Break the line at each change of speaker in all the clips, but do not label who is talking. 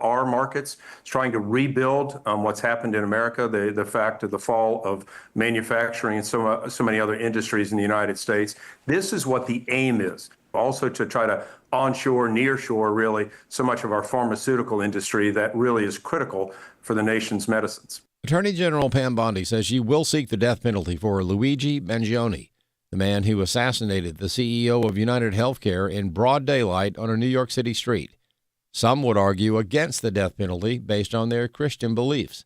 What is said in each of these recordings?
our markets. It's trying to rebuild what's happened in America, the fact of the fall of manufacturing and so many other industries in the United States. This is what the aim is. Also to try to onshore, nearshore, really, so much of our pharmaceutical industry that really is critical for the nation's medicines.
Attorney General Pam Bondi says she will seek the death penalty for Luigi Mangione, the man who assassinated the CEO of United Healthcare in broad daylight on a New York City street. Some would argue against the death penalty based on their Christian beliefs.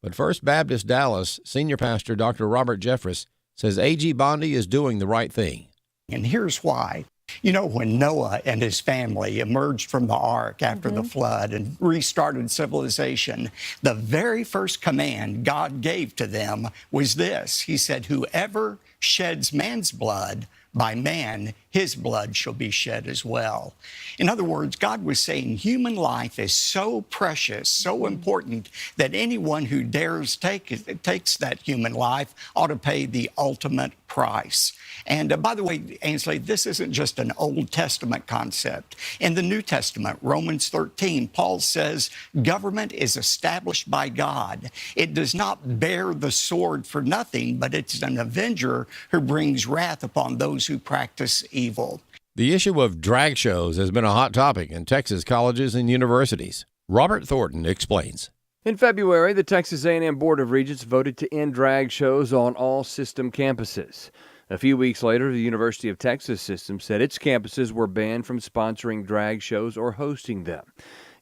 But First Baptist Dallas Senior Pastor Dr. Robert Jeffress says A.G. Bondi is doing the right thing.
And here's why. You know, when Noah and his family emerged from the ark after the flood and restarted civilization, the very first command God gave to them was this. He said, whoever sheds man's blood, by man, his blood shall be shed as well. In other words, God was saying human life is so precious, so important, that anyone who dares takes that human life ought to pay the ultimate price. And by the way, Ainsley, this isn't just an Old Testament concept. In the New Testament, Romans 13, Paul says, government is established by God. It does not bear the sword for nothing, but it's an avenger who brings wrath upon those who practice evil.
The issue of drag shows has been a hot topic in Texas colleges and universities. Robert Thornton explains.
In February, the Texas A&M Board of Regents voted to end drag shows on all system campuses. A few weeks later, the University of Texas system said its campuses were banned from sponsoring drag shows or hosting them.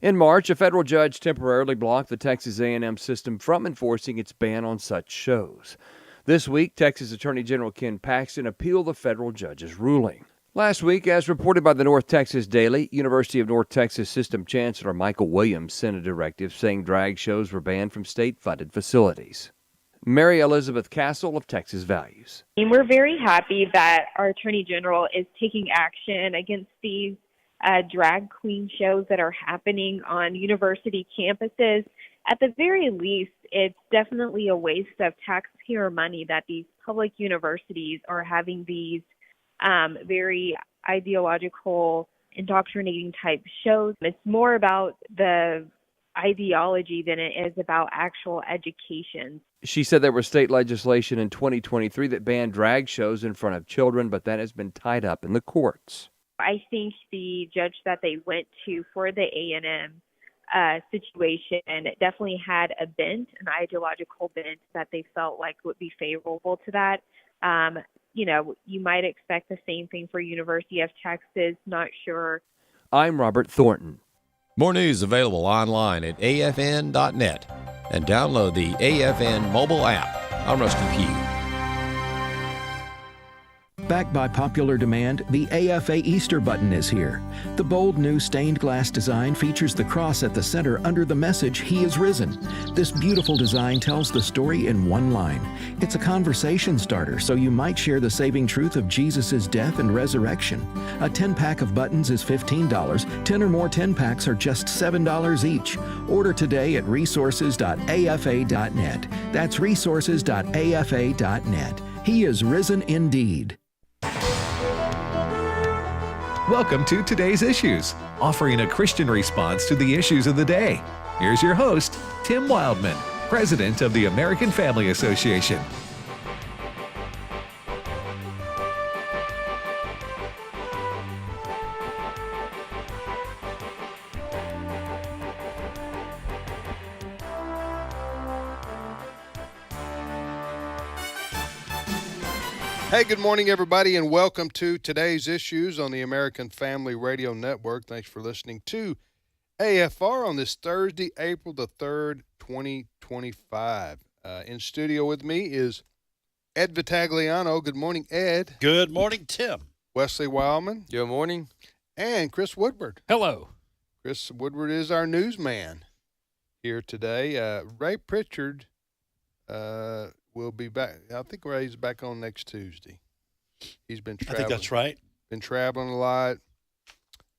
In March, a federal judge temporarily blocked the Texas A&M system from enforcing its ban on such shows. This week, Texas Attorney General Ken Paxton appealed the federal judge's ruling. Last week, as reported by the North Texas Daily, University of North Texas System Chancellor Michael Williams sent a directive saying drag shows were banned from state-funded facilities. Mary Elizabeth Castle of Texas Values.
We're very happy that our Attorney General is taking action against these drag queen shows that are happening on university campuses. At the very least, it's definitely a waste of taxpayer money that these public universities are having these very ideological, indoctrinating type shows. It's more about the ideology than it is about actual education.
She said there was state legislation in 2023 that banned drag shows in front of children, but that has been tied up in the courts.
I think the judge that they went to for the A&M situation definitely had a bent, an ideological bent that they felt like would be favorable to that. You might expect the same thing for University of Texas, not sure.
I'm Robert Thornton.
More news available online at afn.net and download the AFN mobile app on Rusty Pew.
Backed by popular demand, the AFA Easter button is here. The bold new stained glass design features the cross at the center under the message, He is risen. This beautiful design tells the story in one line. It's a conversation starter, so you might share the saving truth of Jesus' death and resurrection. A 10-pack of buttons is $15. 10 or more 10-packs are just $7 each. Order today at resources.afa.net. That's resources.afa.net. He is risen indeed.
Welcome to Today's Issues, offering a Christian response to the issues of the day. Here's your host, Tim Wildman, President of the American Family Association.
Hey, good morning, everybody, and welcome to Today's Issues on the American Family Radio Network. Thanks for listening to AFR on this Thursday, April the 3rd, 2025. In studio with me is Ed Vitagliano. Good morning, Ed.
Good morning, Tim.
Wesley Wildman.
Good morning.
And Chris Woodward.
Hello.
Chris Woodward is our newsman here today. Ray Pritchard will be back. I think Ray's back on next Tuesday. He's been traveling.
I think that's right.
Been traveling a lot.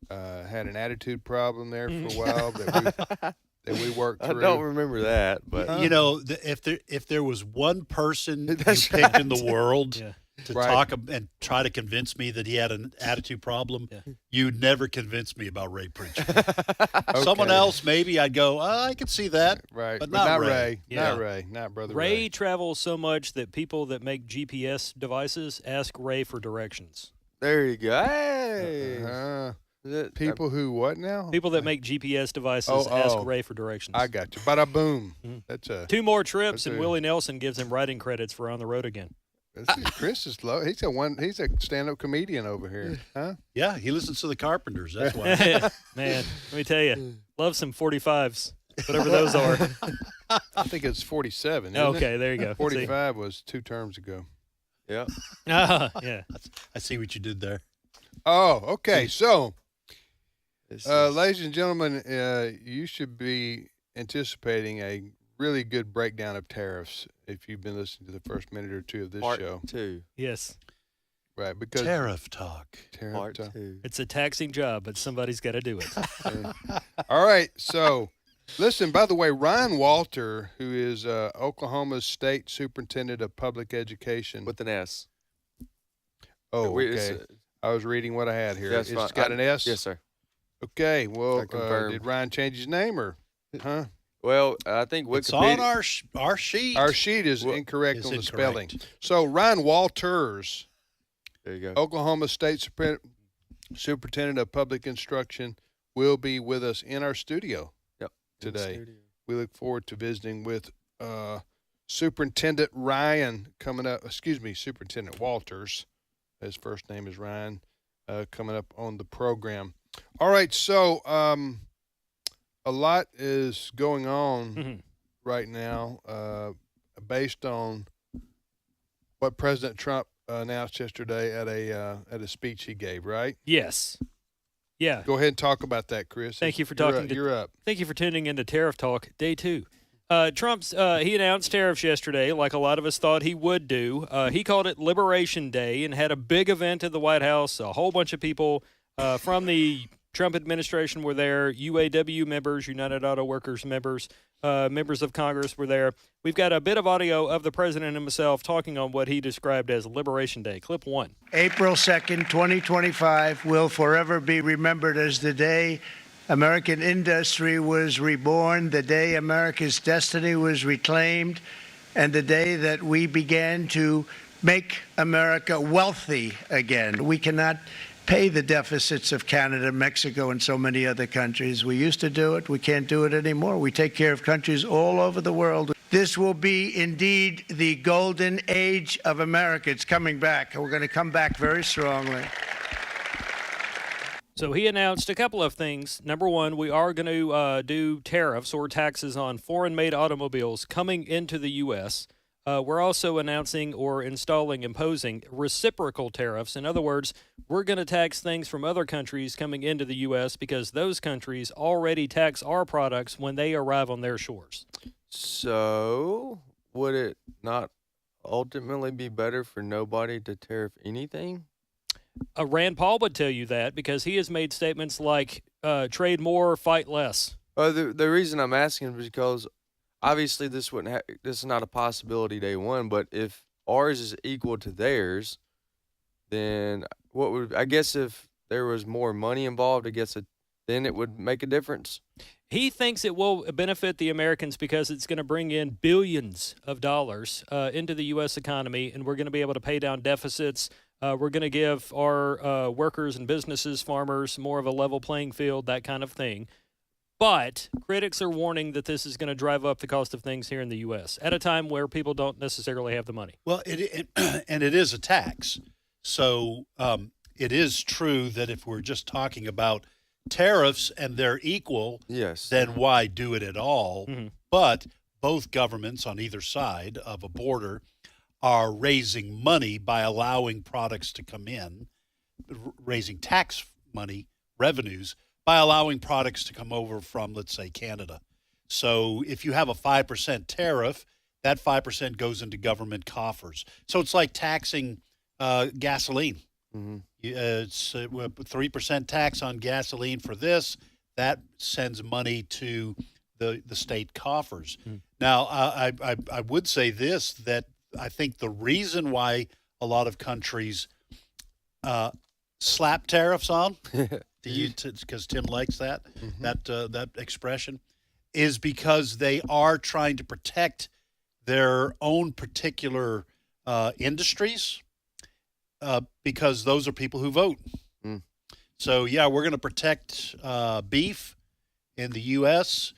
Had an attitude problem there for a while that we worked through.
I don't remember that, but
if there was one person you picked in the world to
Right.
talk and try to convince me that he had an attitude problem, you'd never convince me about Ray Pritchard. Someone else, maybe I'd go, I could see that.
Right.
But
But not
not
Ray.
Ray. Yeah.
Not Ray. Not Brother
Ray travels so much that people that make GPS devices ask Ray for directions.
There you go. Hey.
People who what now?
People that make GPS devices ask Ray for directions.
I got you. Bada boom. That's a
2 more trips,
that's
and
a-
Willie Nelson gives him writing credits for On the Road Again.
Chris is low. He's a stand-up comedian over here, huh?
Yeah, he listens to the Carpenters. That's why.
Man, let me tell you, love some 45s, whatever those are.
I think it's 47. Isn't
Okay,
it?
there you go.
45 was 2 terms ago.
Yeah.
Yeah.
I see what you did there.
Oh, okay. So, ladies and gentlemen, you should be anticipating a really good breakdown of tariffs if you've been listening to the first minute or two of this
Part
show.
2.
Yes.
Right, because
Tariff talk.
Part 2.
It's a taxing job, but somebody's got to do it.
All right, so listen, by the way, Ryan Walter, who is Oklahoma's State Superintendent of Public Education.
With an S.
Oh,
Wait,
okay. I was reading what I had here.
That's
It's
fine.
got an S?
Yes, sir.
Okay, well,
I confirm.
did Ryan change his name or, huh?
Well, I think
It's on
Wikipedia.
our sheet.
Our sheet is incorrect
Is
on the
incorrect.
spelling. So Ryan Walters,
There you go.
Oklahoma State Superintendent of Public Instruction, will be with us in our studio today. We look forward to visiting with Superintendent Ryan coming up. Excuse me, Superintendent Walters. His first name is Ryan. Coming up on the program. All right, so a lot is going on right now based on what President Trump announced yesterday at a speech he gave, right?
Yes. Yeah.
Go ahead and talk about that, Chris.
Thank you for
You're
talking.
up. You're up.
Thank you for tuning into Tariff Talk, Day 2. Trump's he announced tariffs yesterday, like a lot of us thought he would do. He called it Liberation Day and had a big event at the White House. A whole bunch of people from the Trump administration were there. UAW members, United Auto Workers members, members of Congress were there. We've got a bit of audio of the president himself talking on what he described as Liberation Day. Clip 1.
April 2nd, 2025 will forever be remembered as the day American industry was reborn, the day America's destiny was reclaimed, and the day that we began to make America wealthy again. We cannot pay the deficits of Canada, Mexico, and so many other countries. We used to do it. We can't do it anymore. We take care of countries all over the world. This will be indeed the golden age of America. It's coming back, and we're going to come back very strongly.
So he announced a couple of things. Number one, we are going to do tariffs or taxes on foreign-made automobiles coming into the U.S. We're also announcing or imposing reciprocal tariffs. In other words, we're going to tax things from other countries coming into the U.S. because those countries already tax our products when they arrive on their shores.
So, would it not ultimately be better for nobody to tariff anything?
Rand Paul would tell you that because he has made statements like trade more, fight less.
The reason I'm asking is because obviously this is not a possibility day one, but if ours is equal to theirs, then I guess if there was more money involved, then it would make a difference.
He thinks it will benefit the Americans because it's going to bring in billions of dollars into the U.S. economy, and we're going to be able to pay down deficits. We're going to give our workers and businesses, farmers, more of a level playing field, that kind of thing. But critics are warning that this is going to drive up the cost of things here in the U.S. at a time where people don't necessarily have the money.
Well, and it is a tax. So it is true that if we're just talking about tariffs and they're equal,
yes,
then why do it at all?
Mm-hmm.
But both governments on either side of a border are raising money by allowing products to come in, raising tax money, revenues, by allowing products to come over from, let's say, Canada. So if you have a 5% tariff, that 5% goes into government coffers. So it's like taxing gasoline.
Mm-hmm.
It's 3% tax on gasoline for this. That sends money to the state coffers.
Mm-hmm.
Now, I would say this, that I think the reason why a lot of countries slap tariffs on, because Tim likes that that expression, is because they are trying to protect their own particular industries, because those are people who vote. So, yeah, we're going to protect beef in the U.S.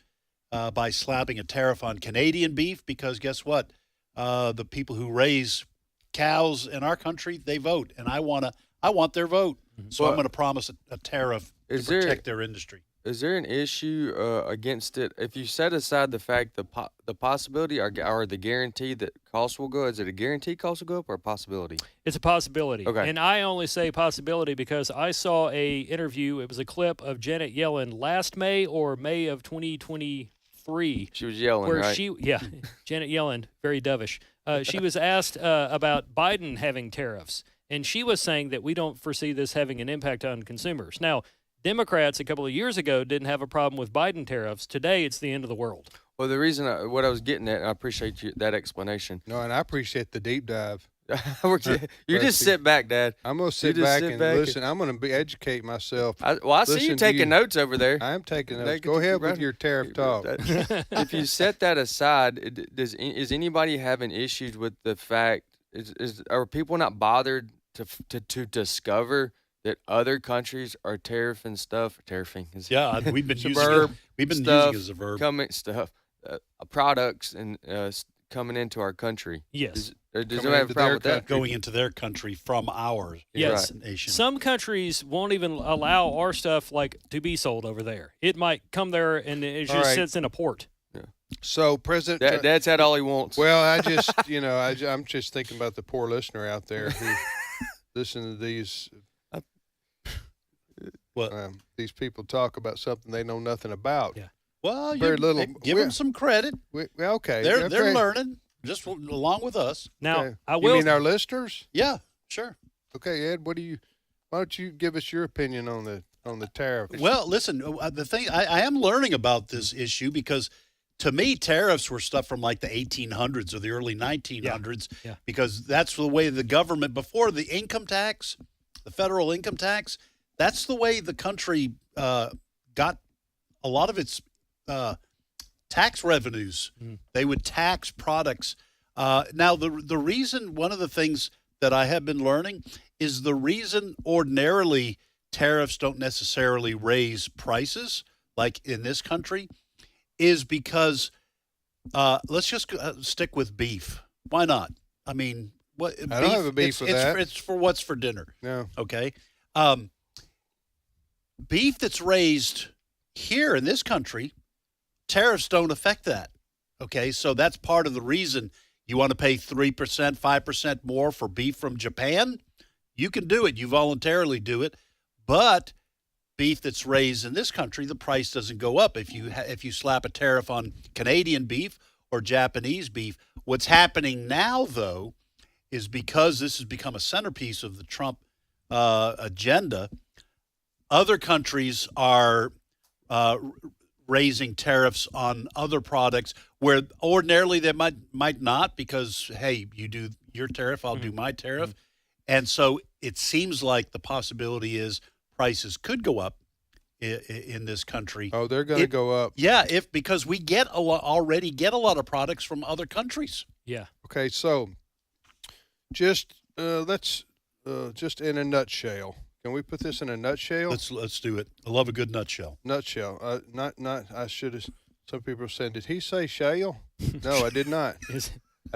By slapping a tariff on Canadian beef, because guess what? The people who raise cows in our country, they vote, and I want their vote. So I'm going to promise a tariff to protect their industry.
Is there an issue against it if you set aside the fact the possibility or the guarantee that costs will go? Is it a guaranteed cost will go up or a possibility?
It's a possibility.
Okay.
And I only say possibility because I saw a interview. It was a clip of Janet Yellen last May or May of 2023.
She was yelling,
where
right?
Janet Yellen, very dovish. She was asked about Biden having tariffs, and she was saying that we don't foresee this having an impact on consumers. Now, Democrats a couple of years ago didn't have a problem with Biden tariffs. Today, it's the end of the world.
Well, the reason what I was getting at, and I appreciate that explanation.
No, and I appreciate the deep dive.
You just sit back, Dad.
I'm going to sit back and listen. I'm going to educate myself.
I see you taking notes over there.
I am taking notes. Go ahead with your tariff talk.
If you set that aside, is anybody having issues with the fact, are people not bothered to discover that other countries are tariffing stuff? Tariffing is
we've been using it as a verb.
Products and coming into our country.
Yes.
Does anybody have a problem with that?
Going into their country from our nation.
Some countries won't even allow our stuff to be sold over there. It might come there and it just sits in a port.
Yeah.
So President
Dad's had all he wants.
Well, I just I'm just thinking about the poor listener out there who listen to these. These people talk about something they know nothing about.
Yeah. Well,
very little.
Give them some credit.
Okay.
They're learning just along with us.
Now,
okay.
I will.
You mean our listeners?
Yeah, sure.
Okay, Ed. Why don't you give us your opinion on the tariff?
Well, listen. The thing I am learning about this issue because, to me, tariffs were stuff from like the 1800s or the early 1900s.
Yeah.
Because that's the way the government before the income tax, the federal income tax. That's the way the country got a lot of its tax revenues. They would tax products. Now, the reason, one of the things that I have been learning is the reason ordinarily tariffs don't necessarily raise prices, like in this country, is because let's just stick with beef. Why not? I mean,
I don't have a beef with that.
It's for what's for dinner.
No.
Okay. Beef that's raised here in this country, tariffs don't affect that. Okay, so that's part of the reason you want to pay 3%, 5% more for beef from Japan. You can do it. You voluntarily do it. But beef that's raised in this country, the price doesn't go up if you slap a tariff on Canadian beef or Japanese beef. What's happening now, though, is because this has become a centerpiece of the Trump agenda, other countries are raising tariffs on other products where ordinarily they might not, because, hey, you do your tariff, I'll do my tariff. And so it seems like the possibility is prices could go up in this country.
Oh, they're going to go up.
Yeah, because we already get a lot of products from other countries.
Yeah.
Okay, so just let's just in a nutshell. Can we put this in a nutshell?
Let's do it. I love a good nutshell.
Nutshell. Not. I should have. Some people said, "Did he say shale?" No, I did not.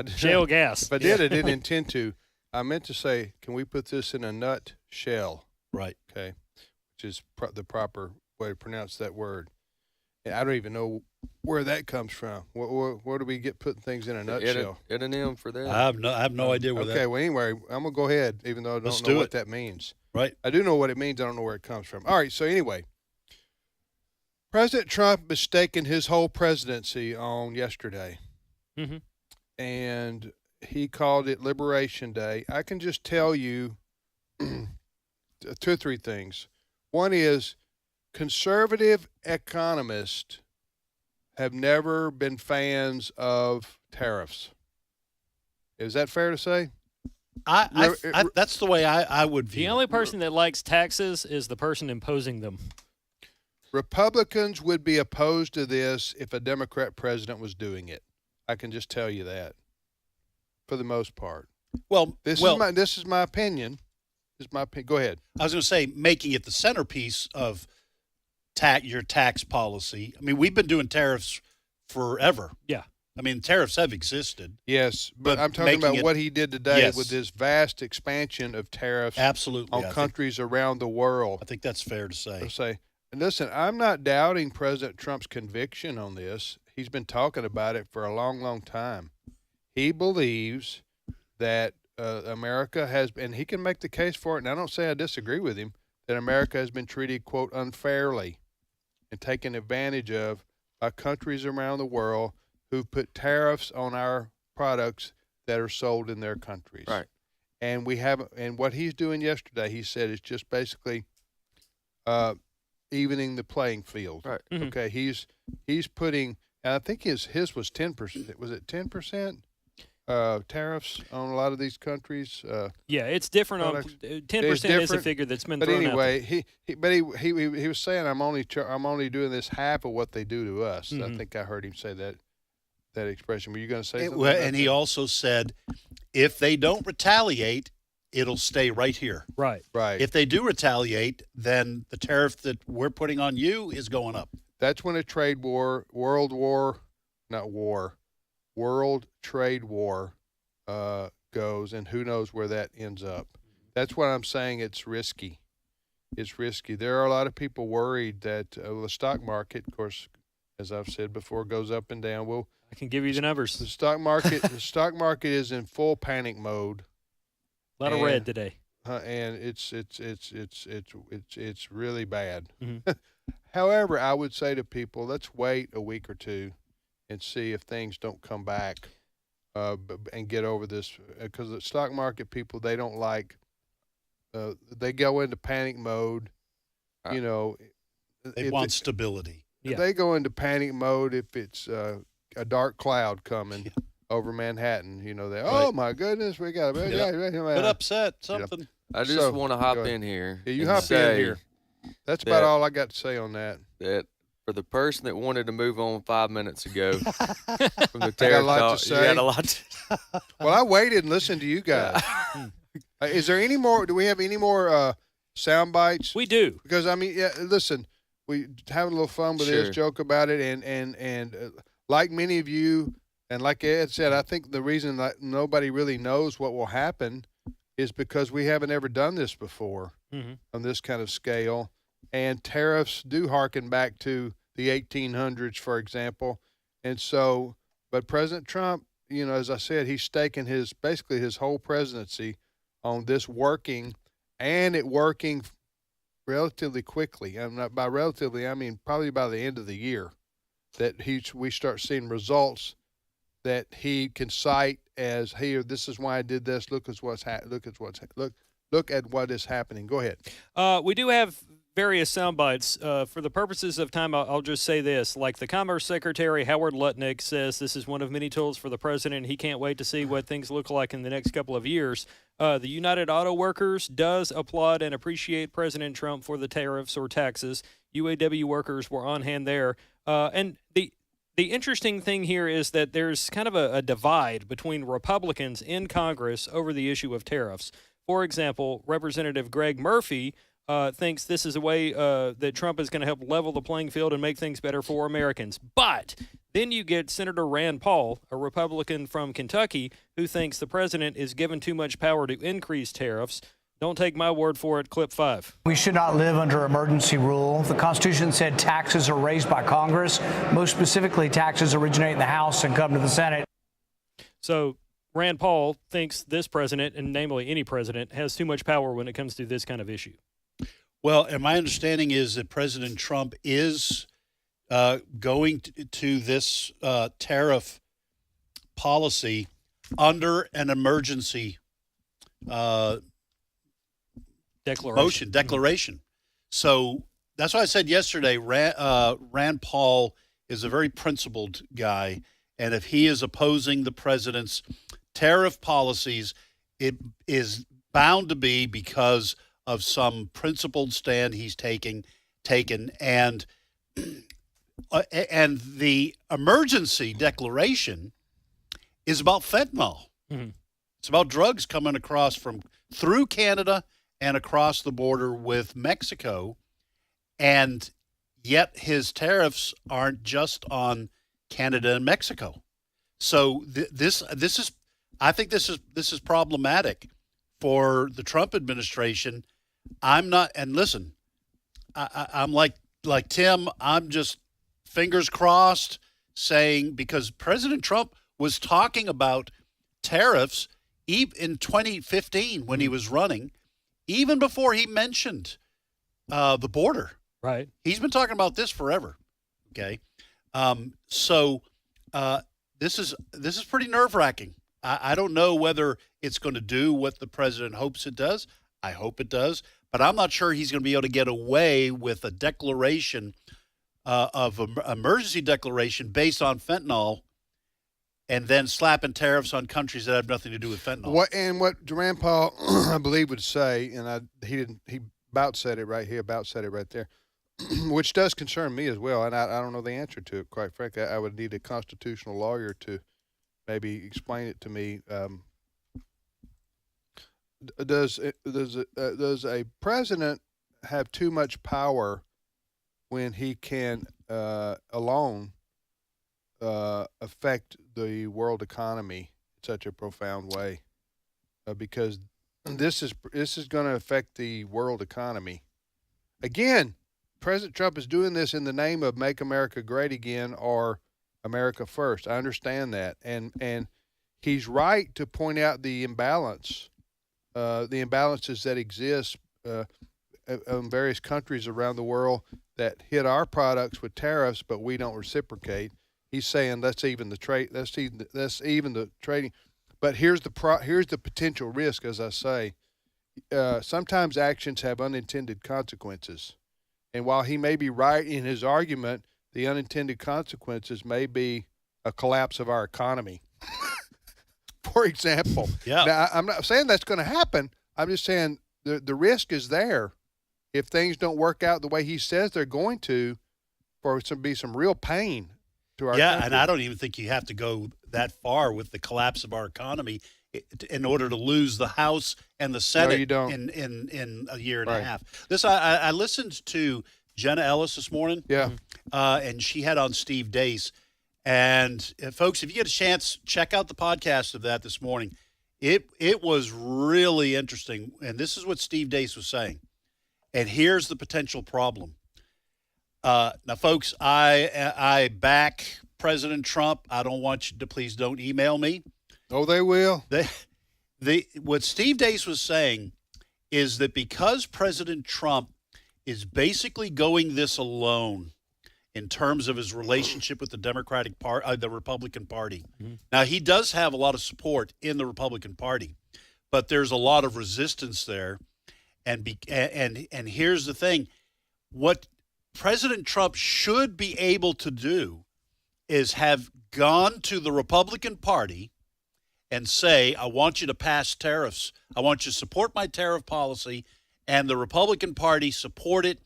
Shale gas.
If I did, I didn't intend to. I meant to say, "Can we put this in a nutshell?"
Right.
Okay. Which is the proper way to pronounce that word. And I don't even know where that comes from. Where do we get putting things in a nutshell?
Get an M for that.
I have no idea where that.
Okay. Well, anyway, I'm gonna go ahead, even though I don't know what that means.
Right.
I do know what it means. I don't know where it comes from. All right. So anyway, President Trump mistaken his whole presidency on yesterday.
Mm-hmm.
And he called it Liberation Day. I can just tell you 2 or 3 things. One is conservative economists have never been fans of tariffs. Is that fair to say?
That's the way I would view
The only person that likes taxes is the person imposing them.
Republicans would be opposed to this if a Democrat president was doing it. I can just tell you that, for the most part. This is my opinion. Go ahead.
I was going to say, making it the centerpiece of your tax policy. I mean, we've been doing tariffs forever.
Yeah.
I mean, tariffs have existed.
Yes, but I'm talking about what he did today with this vast expansion of tariffs on countries around the world.
I think that's fair to say.
And listen, I'm not doubting President Trump's conviction on this. He's been talking about it for a long, long time. He believes that America has, and he can make the case for it, and I don't say I disagree with him, that America has been treated, quote, unfairly and taken advantage of by countries around the world who put tariffs on our products that are sold in their countries.
Right.
And and what he's doing yesterday, he said, is just basically evening the playing field.
Right.
Mm-hmm.
Okay. He's putting, and I think his was 10%. Was it 10%? Tariffs on a lot of these countries.
Yeah, it's different. 10% is a figure that's been thrown out there.
He was saying I'm only doing this half of what they do to us.
Mm-hmm.
I think I heard him say that expression. Were you going to say something?
Well,
about
and he
that?
also said, if they don't retaliate, it'll stay right here.
Right.
Right.
If they do retaliate, then the tariff that we're putting on you is going up.
That's when a trade war, world trade war goes, and who knows where that ends up. That's what I'm saying. It's risky. It's risky. There are a lot of people worried that the stock market, of course, as I've said before, goes up and down. Well,
I can give you the numbers.
the stock market is in full panic mode.
A lot of red today.
And it's really bad.
Mm-hmm.
However, I would say to people, let's wait a week or two and see if things don't come back and get over this. Because the stock market people, they don't like, they go into panic mode. You know,
They want stability.
Yeah.
They go into panic mode if it's a dark cloud coming over Manhattan. You know, oh my goodness, we got a
Bit upset, something.
I just want to hop in here.
Yeah, you
and
hop in
say
here. That's about all I got to say on that.
That for the person that wanted to move on 5 minutes ago from the
I got a
tariff
lot
talk,
to
you
say.
had a lot to
Well, I waited and listened to you guys. Is there any more? Do we have any more sound bites?
We do.
Because I mean, listen, we having a little fun with this, joke about it, and like many of you, and like Ed said, I think the reason that nobody really knows what will happen is because we haven't ever done this before on this kind of scale, and tariffs do harken back to the 1800s, for example, and so. But President Trump, you know, as I said, he's staking basically his whole presidency on this working, and it working relatively quickly. And by relatively, I mean probably by the end of the year, that we start seeing results that he can cite as, "Here, this is why I did this. Look at what is happening." Go ahead.
We do have various sound bites. For the purposes of time, I'll just say this. Like the Commerce Secretary, Howard Lutnick, says this is one of many tools for the president. He can't wait to see what things look like in the next couple of years. The United Auto Workers does applaud and appreciate President Trump for the tariffs or taxes. UAW workers were on hand there. And the interesting thing here is that there's kind of a divide between Republicans in Congress over the issue of tariffs. For example, Representative Greg Murphy thinks this is a way that Trump is going to help level the playing field and make things better for Americans. But then you get Senator Rand Paul, a Republican from Kentucky, who thinks the president is given too much power to increase tariffs. Don't take my word for it. Clip 5.
We should not live under emergency rule. The Constitution said taxes are raised by Congress. Most specifically, taxes originate in the House and come to the Senate.
So Rand Paul thinks this president, and namely any president, has too much power when it comes to this kind of issue.
Well, and my understanding is that President Trump is going to this tariff policy under an emergency declaration. So that's why I said yesterday, Rand Paul is a very principled guy, and if he is opposing the president's tariff policies, it is bound to be because of some principled stand he's taken, and the emergency declaration is about fentanyl.
Mm-hmm.
It's about drugs coming across through Canada and across the border with Mexico, and yet his tariffs aren't just on Canada and Mexico. So I think this is problematic for the Trump administration. I'm not, and listen, I'm like Tim. I'm just fingers crossed, saying, because President Trump was talking about tariffs in 2015 when he was running, even before he mentioned the border.
Right.
He's been talking about this forever. Okay. So this is pretty nerve-wracking. I don't know whether it's going to do what the president hopes it does. I hope it does, but I'm not sure he's going to be able to get away with a declaration of an emergency declaration based on fentanyl, and then slapping tariffs on countries that have nothing to do with fentanyl.
What Rand Paul, I believe, would say, and he about said it right there, which does concern me as well, and I don't know the answer to it, quite frankly. I would need a constitutional lawyer to maybe explain it to me. Does a president have too much power when he can alone affect the world economy in such a profound way? Because this is going to affect the world economy. Again, President Trump is doing this in the name of Make America Great Again or America First. I understand that, and he's right to point out the imbalances that exist in various countries around the world that hit our products with tariffs, but we don't reciprocate. He's saying that's even the trading. But here's the potential risk, as I say. Sometimes actions have unintended consequences. And while he may be right in his argument, the unintended consequences may be a collapse of our economy. For example.
Yeah.
Now, I'm not saying that's going to happen. I'm just saying the risk is there if things don't work out the way he says they're going to, for it to be some real pain to our country.
And I don't even think you have to go that far with the collapse of our economy in order to lose the House and the Senate.
No, you don't.
in a year and a half. I listened to Jenna Ellis this morning.
Yeah.
And she had on Steve Deace. And folks, if you get a chance, check out the podcast of that this morning. It was really interesting. And this is what Steve Deace was saying. And here's the potential problem. Now, folks, I back President Trump. I don't want you to, please don't email me.
Oh, they will.
What Steve Deace was saying is that because President Trump is basically going this alone in terms of his relationship with the the Republican Party. Mm-hmm. Now, he does have a lot of support in the Republican Party, but there's a lot of resistance there. And here's the thing: what President Trump should be able to do is have gone to the Republican Party and say, I want you to pass tariffs. I want you to support my tariff policy, and the Republican Party support it.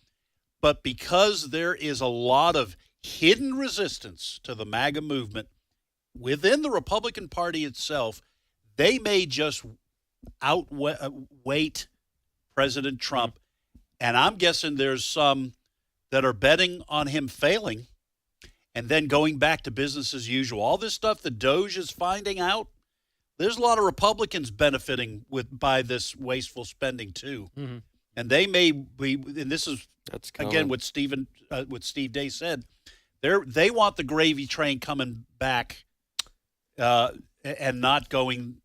But because there is a lot of hidden resistance to the MAGA movement within the Republican Party itself, they may just outweight President Trump. And I'm guessing there's some that are betting on him failing and then going back to business as usual. All this stuff that Doge is finding out, there's a lot of Republicans benefiting by this wasteful spending too. Mm-hmm. And they may be, and this is, again, what Steve Deace said, they want the gravy train coming back and not going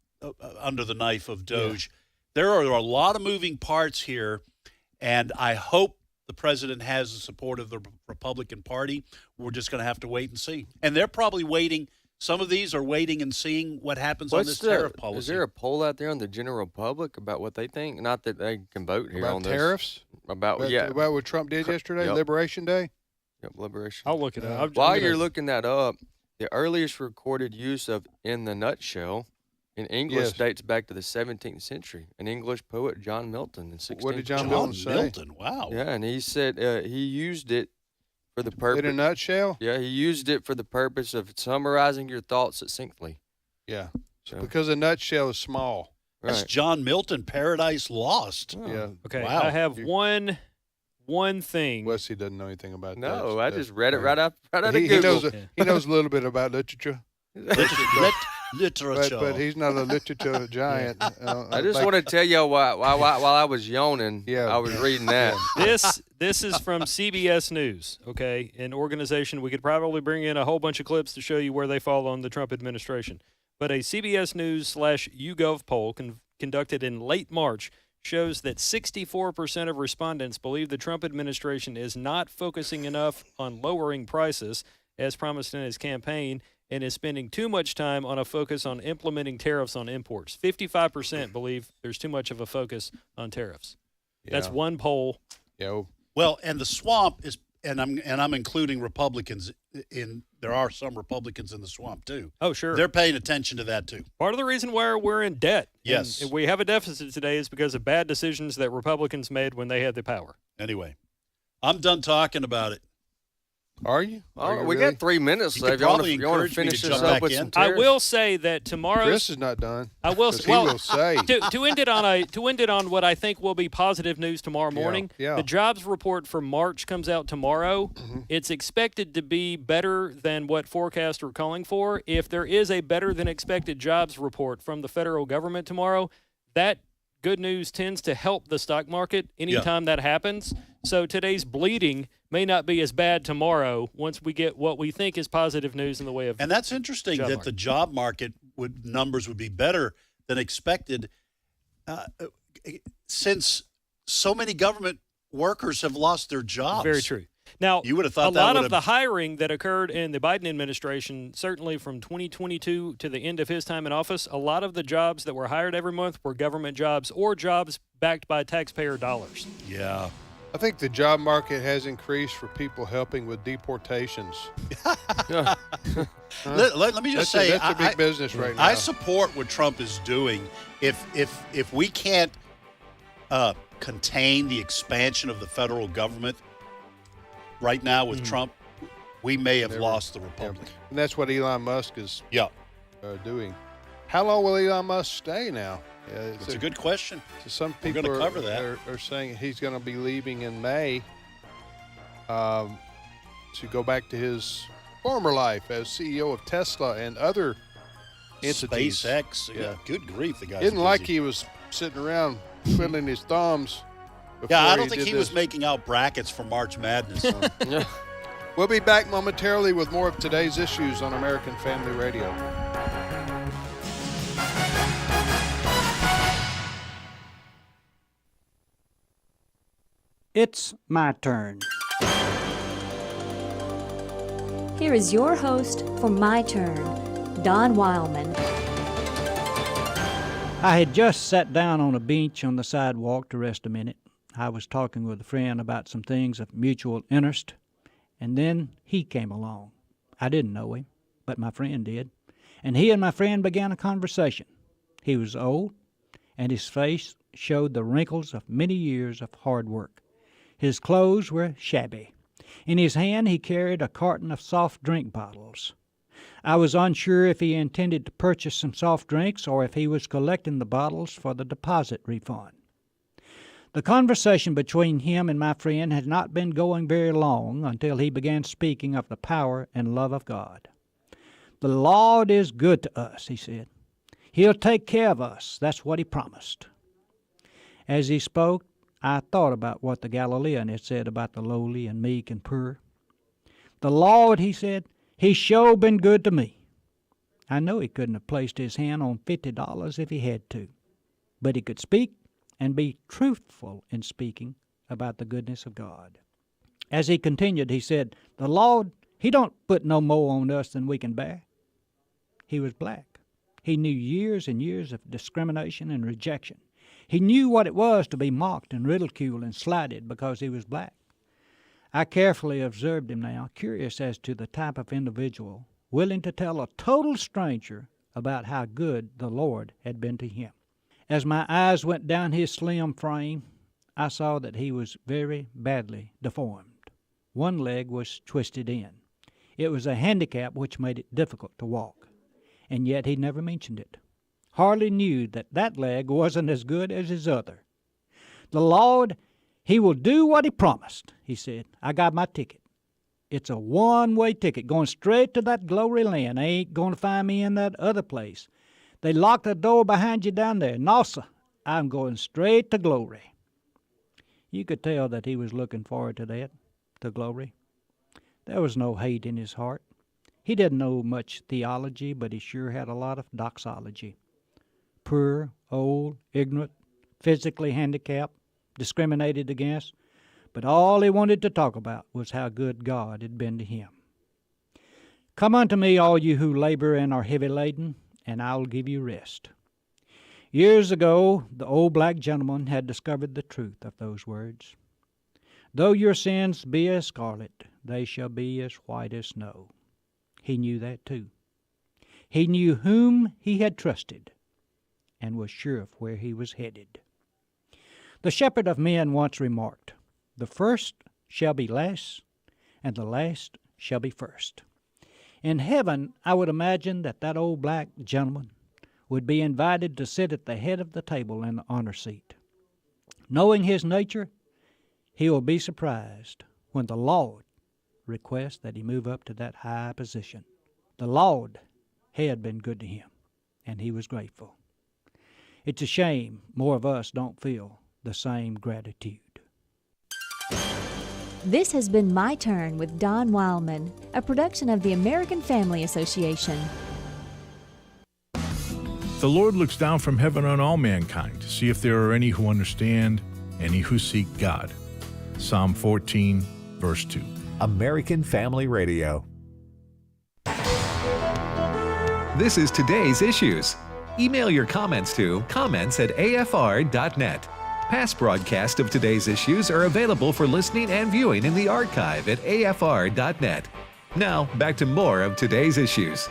under the knife of Doge. Yeah. There are a lot of moving parts here, and I hope the president has the support of the Republican Party. We're just going to have to wait and see. And they're probably waiting. Some of these are waiting and seeing what happens on this tariff policy.
Is there a poll out there on the general public about what they think? Not that they can vote here
about
on
tariffs?
About
what Trump did yesterday,
yep.
Liberation Day?
Yep, Liberation.
I'll look it up.
While you're looking that up, the earliest recorded use of "in the nutshell" in English
Yes.
dates back to the 17th century. An English poet, John Milton, in 16.
What did John Milton say?
Milton, wow.
Yeah, and he said he used it for the purpose.
In a nutshell?
Yeah, he used it for the purpose of summarizing your thoughts succinctly.
Yeah.
So,
Because a nutshell is small.
That's
right.
John Milton, Paradise Lost.
Oh.
Yeah.
Okay,
Wow.
I have one thing.
Wesley doesn't know anything about that.
No, I
that-
just read it right out of
he
Google.
knows he knows a little bit about literature,
Literature.
but he's not a literature giant.
I just want to tell y'all while I was yawning,
Yeah.
I was reading that.
This is from CBS News, okay, an organization. We could probably bring in a whole bunch of clips to show you where they fall on the Trump administration. But a CBS News / YouGov poll conducted in late March shows that 64% of respondents believe the Trump administration is not focusing enough on lowering prices, as promised in his campaign, and is spending too much time on a focus on implementing tariffs on imports. 55% believe there's too much of a focus on tariffs. That's one poll.
Yeah.
Well, and the swamp is, and I'm including Republicans in. There are some Republicans in the swamp too.
Oh, sure.
They're paying attention to that too.
Part of the reason why we're in debt,
Yes.
and we have a deficit today, is because of bad decisions that Republicans made when they had the power.
Anyway, I'm done talking about it.
Are you?
Oh, we got 3 minutes
You
left.
could probably
You want to
encourage me to
finish this
jump
up
back
with
in.
some
I
tariffs?
will say that tomorrow.
Chris is not done.
I will.
'Cause
Well,
he will say.
to end it on what I think will be positive news tomorrow morning.
yeah.
The jobs report for March comes out tomorrow.
Mm-hmm.
It's expected to be better than what forecasts are calling for. If there is a better than expected jobs report from the federal government tomorrow, that good news tends to help the stock market anytime that happens. So today's bleeding may not be as bad tomorrow once we get what we think is positive news in the way of.
And that's interesting
job
that
market.
the job market numbers would be better than expected, since so many government workers have lost their jobs.
Very true. Now,
You would have thought
a
that
lot
would
of the
have-
hiring that occurred in the Biden administration, certainly from 2022 to the end of his time in office, a lot of the jobs that were hired every month were government jobs or jobs backed by taxpayer dollars.
Yeah.
I think the job market has increased for people helping with deportations.
Let me just say,
that's a big business right now.
I support what Trump is doing. If we can't contain the expansion of the federal government right now with Trump, we may have lost the republic.
And that's what Elon Musk is
Yeah,
doing. How long will Elon Musk stay now?
it's a good question.
Some
We're
people
gonna cover that.
are saying he's going to be leaving in May to go back to his former life as CEO of Tesla and other entities.
SpaceX, yeah, good grief, the guy
Isn't like he was sitting around twiddling his thumbs.
Yeah, I
before
don't think
did
he was
this.
making out brackets for March Madness.
We'll be back momentarily with more of today's issues on American Family Radio.
It's my turn.
Here is your host for My Turn, Don Wildman.
I had just sat down on a bench on the sidewalk to rest a minute. I was talking with a friend about some things of mutual interest, and then he came along. I didn't know him, but my friend did, and he and my friend began a conversation. He was old, and his face showed the wrinkles of many years of hard work. His clothes were shabby. In his hand he carried a carton of soft drink bottles. I was unsure if he intended to purchase some soft drinks or if he was collecting the bottles for the deposit refund. The conversation between him and my friend had not been going very long until he began speaking of the power and love of God. "The Lord is good to us," he said. "He'll take care of us. That's what he promised." As he spoke, I thought about what the Galilean had said about the lowly and meek and poor. "The Lord," he said, "He's sure been good to me." I know he couldn't have placed his hand on $50 if he had to, but he could speak and be truthful in speaking about the goodness of God. As he continued, he said, "The Lord, He don't put no more on us than we can bear." He was black. He knew years and years of discrimination and rejection. He knew what it was to be mocked and ridiculed and slighted because he was black. I carefully observed him now, curious as to the type of individual willing to tell a total stranger about how good the Lord had been to him. As my eyes went down his slim frame, I saw that he was very badly deformed. One leg was twisted in. It was a handicap which made it difficult to walk, and yet he never mentioned it. Hardly knew that that leg wasn't as good as his other. The Lord, he will do what he promised, he said. I got my ticket. It's a one-way ticket going straight to that glory land. They ain't going to find me in that other place. They locked the door behind you down there. No, sir, I'm going straight to glory. You could tell that he was looking forward to that, to glory. There was no hate in his heart. He didn't know much theology, but he sure had a lot of doxology. Poor, old, ignorant, physically handicapped, discriminated against, but all he wanted to talk about was how good God had been to him. Come unto me, all you who labor and are heavy laden, and I'll give you rest. Years ago, the old black gentleman had discovered the truth of those words. Though your sins be as scarlet, they shall be as white as snow. He knew that too. He knew whom he had trusted and was sure of where he was headed. The shepherd of men once remarked, the first shall be last, and the last shall be first. In heaven, I would imagine that old black gentleman would be invited to sit at the head of the table in the honor seat. Knowing his nature, he will be surprised when the Lord requests that he move up to that high position. The Lord had been good to him, and he was grateful. It's a shame more of us don't feel the same gratitude.
This has been My Turn with Don Wildman, a production of the American Family Association.
The Lord looks down from heaven on all mankind to see if there are any who understand, any who seek God. Psalm 14, verse 2.
American Family Radio. This is Today's Issues. Email your comments to comments@afr.net. Past broadcasts of Today's Issues are available for listening and viewing in the archive at afr.net. Now, back to more of Today's Issues.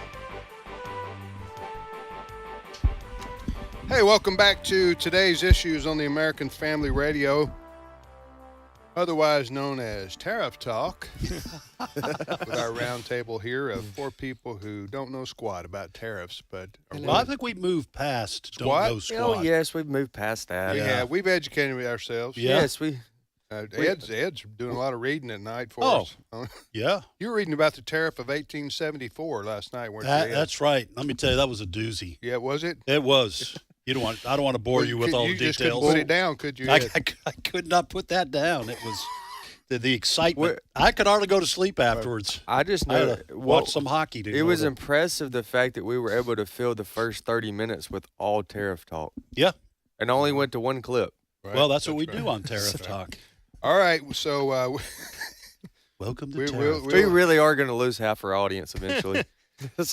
Hey, welcome back to Today's Issues on the American Family Radio, otherwise known as Tariff Talk, with our round table here of four people who don't know squat about tariffs. But
well, I think we've moved past don't know squat.
Oh, yes, we've moved past that.
Yeah, we've educated ourselves.
Yeah. Yes, we...
Ed's doing a lot of reading at night for us.
Yeah.
You were reading about the tariff of 1874 last night, weren't you, Ed?
That's right. Let me tell you, that was a doozy.
Yeah, was it?
It was. I don't want to bore you with all the details.
You just couldn't put it down, could you?
I could not put that down. It was the excitement. I could hardly go to sleep afterwards.
I just know
watch some hockey.
It was impressive the fact that we were able to fill the first 30 minutes with all tariff talk.
Yeah.
And only went to one clip.
Right. Well, that's what we do on Tariff Talk.
All right, so
welcome to Tariff.
We really are going to lose half our audience eventually.
No,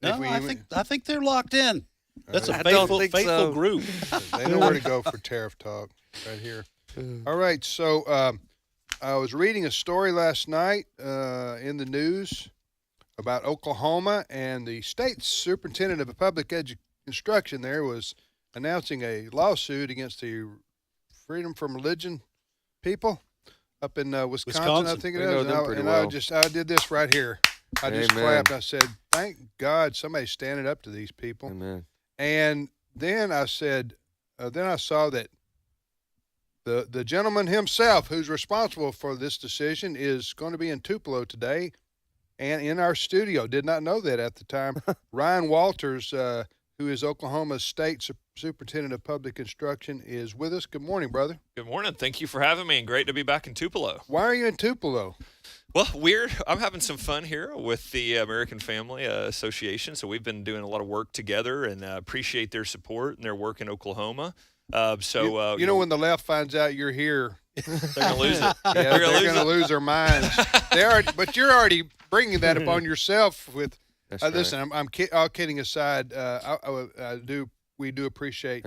I think they're locked in. That's a faithful group.
They know where to go for Tariff Talk right here. All right, so I was reading a story last night in the news about Oklahoma, and the state superintendent of public instruction there was announcing a lawsuit against the Freedom from Religion people up in Wisconsin, I think it is. I did this right here. I just clapped. I said, "Thank God somebody's standing up to these people."
Amen.
And then I said, then I saw that the gentleman himself who's responsible for this decision is going to be in Tupelo today and in our studio. Did not know that at the time. Ryan Walters, who is Oklahoma's state superintendent of public instruction, is with us. Good morning, brother.
Good morning. Thank you for having me, and great to be back in Tupelo.
Why are you in Tupelo?
Well, I'm having some fun here with the American Family Association. So we've been doing a lot of work together, and appreciate their support and their work in Oklahoma.
You know, when the left finds out you're here,
they're going to lose it.
Yeah, they're going to lose their minds. But you're already bringing that upon yourself with. Listen, I'm all kidding aside. We do appreciate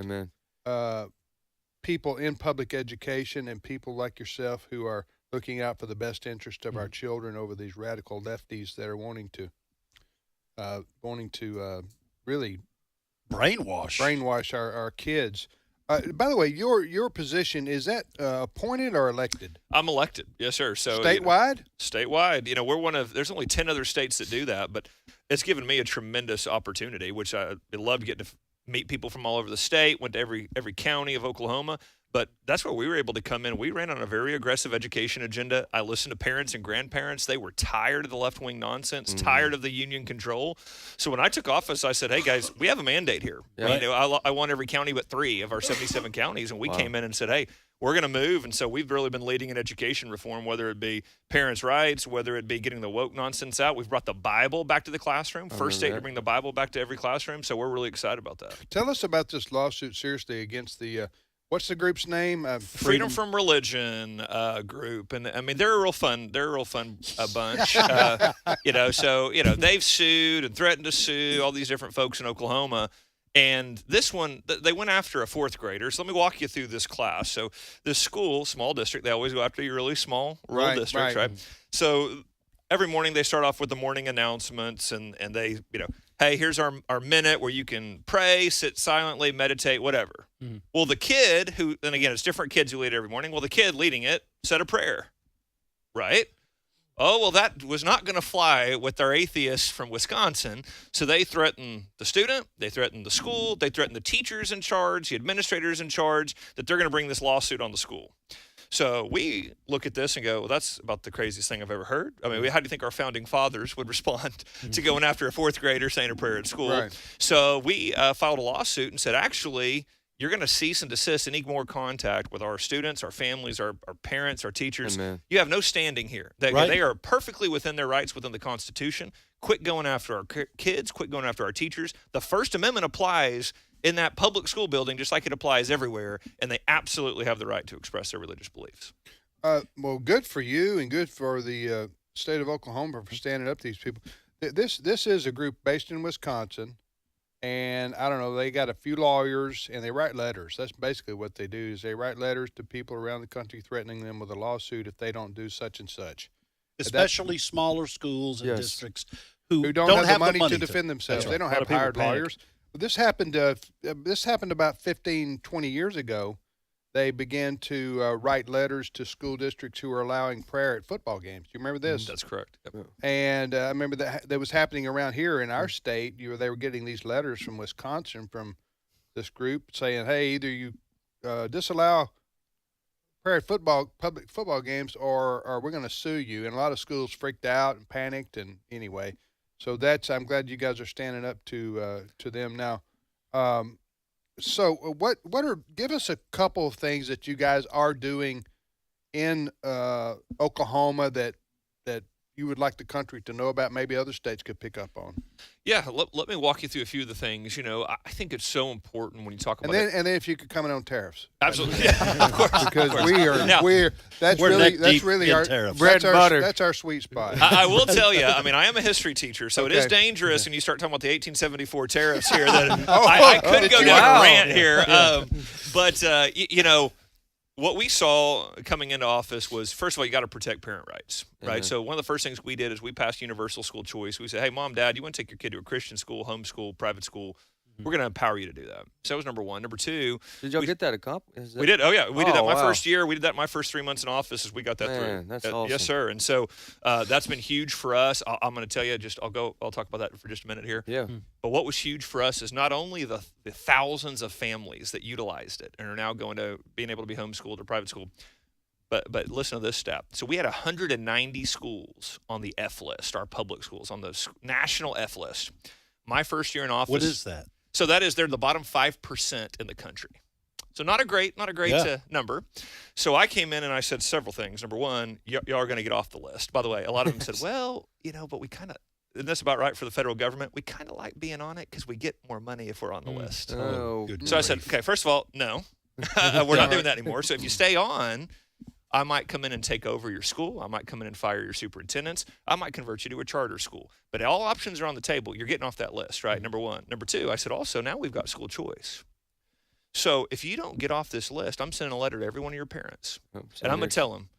people in public education and people like yourself who are looking out for the best interest of our children over these radical lefties that are wanting to really
brainwash
our kids. By the way, your position, is that appointed or elected?
I'm elected. Yes, sir. So
statewide?
Statewide. We're there's only 10 other states that do that, but it's given me a tremendous opportunity, which I loved getting to meet people from all over the state, went to every county of Oklahoma. But that's where we were able to come in. We ran on a very aggressive education agenda. I listened to parents and grandparents. They were tired of the left-wing nonsense, tired of the union control. So when I took office, I said, hey, guys, we have a mandate here.
Yeah.
I want every county but 3 of our 77 counties. And we came in and said, hey, we're going to move. And so we've really been leading in education reform, whether it be parents' rights, whether it be getting the woke nonsense out. We've brought the Bible back to the classroom. First state to bring the Bible back to every classroom. So we're really excited about that.
Tell us about this lawsuit, seriously, against the what's the group's name?
Freedom from Religion group, and I mean they're a real fun bunch. They've sued and threatened to sue all these different folks in Oklahoma. And this one, they went after a 4th grader. So let me walk you through this class. So this school, small district, they always go after your really small rural districts, right? So every morning they start off with the morning announcements, and they, hey, here's our minute where you can pray, sit silently, meditate, whatever. Mm-hmm. Well, the kid and again, it's different kids who lead every morning. Well, the kid leading it said a prayer, right? Oh, well, that was not going to fly with our atheists from Wisconsin. So they threatened the student, they threatened the school, they threatened the teachers in charge, the administrators in charge, that they're going to bring this lawsuit on the school. So we look at this and go, well, that's about the craziest thing I've ever heard. I mean, how do you think our founding fathers would respond to going after a 4th grader saying a prayer at school? Right. So we filed a lawsuit and said, actually, you're going to cease and desist any more contact with our students, our families, our parents, our teachers. Amen. You have no standing here. They are perfectly within their rights within the Constitution. Quit going after our kids. Quit going after our teachers. The First Amendment applies in that public school building just like it applies everywhere, and they absolutely have the right to express their religious beliefs.
Well, good for you and good for the state of Oklahoma for standing up to these people. This is a group based in Wisconsin, and I don't know, they got a few lawyers, and they write letters. That's basically what they do, is they write letters to people around the country threatening them with a lawsuit if they don't do such and such.
Especially smaller schools and districts
who don't have the money to defend themselves.
Right.
They don't have hired lawyers. This happened about 15, 20 years ago. They began to write letters to school districts who were allowing prayer at football games. Do you remember this?
That's correct. Yep.
And I remember that was happening around here in our state. They were getting these letters from Wisconsin from this group saying, hey, either you disallow prayer at public football games or we're going to sue you. And a lot of schools freaked out and panicked. And anyway, so I'm glad you guys are standing up to them now. So give us a couple of things that you guys are doing in Oklahoma that you would like the country to know about, maybe other states could pick up on?
Yeah, let me walk you through a few of the things. I think it's so important when you talk about
and then if you could comment on tariffs.
Absolutely, yeah, of course.
Because
now,
that's really our bread and butter. That's our sweet spot.
I will tell you. I mean, I am a history teacher, so it is dangerous when you start talking about the 1874 tariffs here. That I could go down a rant here, what we saw coming into office was, first of all, you got to protect parent rights, right? Mm-hmm. So one of the first things we did is we passed universal school choice. We said, hey, mom, dad, you want to take your kid to a Christian school, homeschool, private school? We're going to empower you to do that. So that was number one. Number two.
Did y'all get that accomplished?
We did. Oh, yeah. We did that my first year. We did that my first 3 months in office as we got that through.
That's awesome.
Yes, sir. And so that's been huge for us. I'm going to tell you, I'll talk about that for just a minute here.
Yeah.
But what was huge for us is not only the thousands of families that utilized it and are now going to being able to be homeschooled or private school, but listen to this stat. So we had 190 schools on the F list, our public schools, on the national F list. My first year in office.
What is that?
So they're the bottom 5% in the country. So not a great number. So I came in and I said several things. Number one, y'all are going to get off the list. By the way, a lot of them said, well, but we kind of, isn't this about right for the federal government? We kind of like being on it because we get more money if we're on the list.
Oh,
so I said, okay, first of all, no, we're not doing that anymore. So if you stay on, I might come in and take over your school. I might come in and fire your superintendents. I might convert you to a charter school. But all options are on the table. You're getting off that list, right? Number one. Number two, I said also, now we've got school choice. So if you don't get off this list, I'm sending a letter to every one of your parents. And I'm going to tell them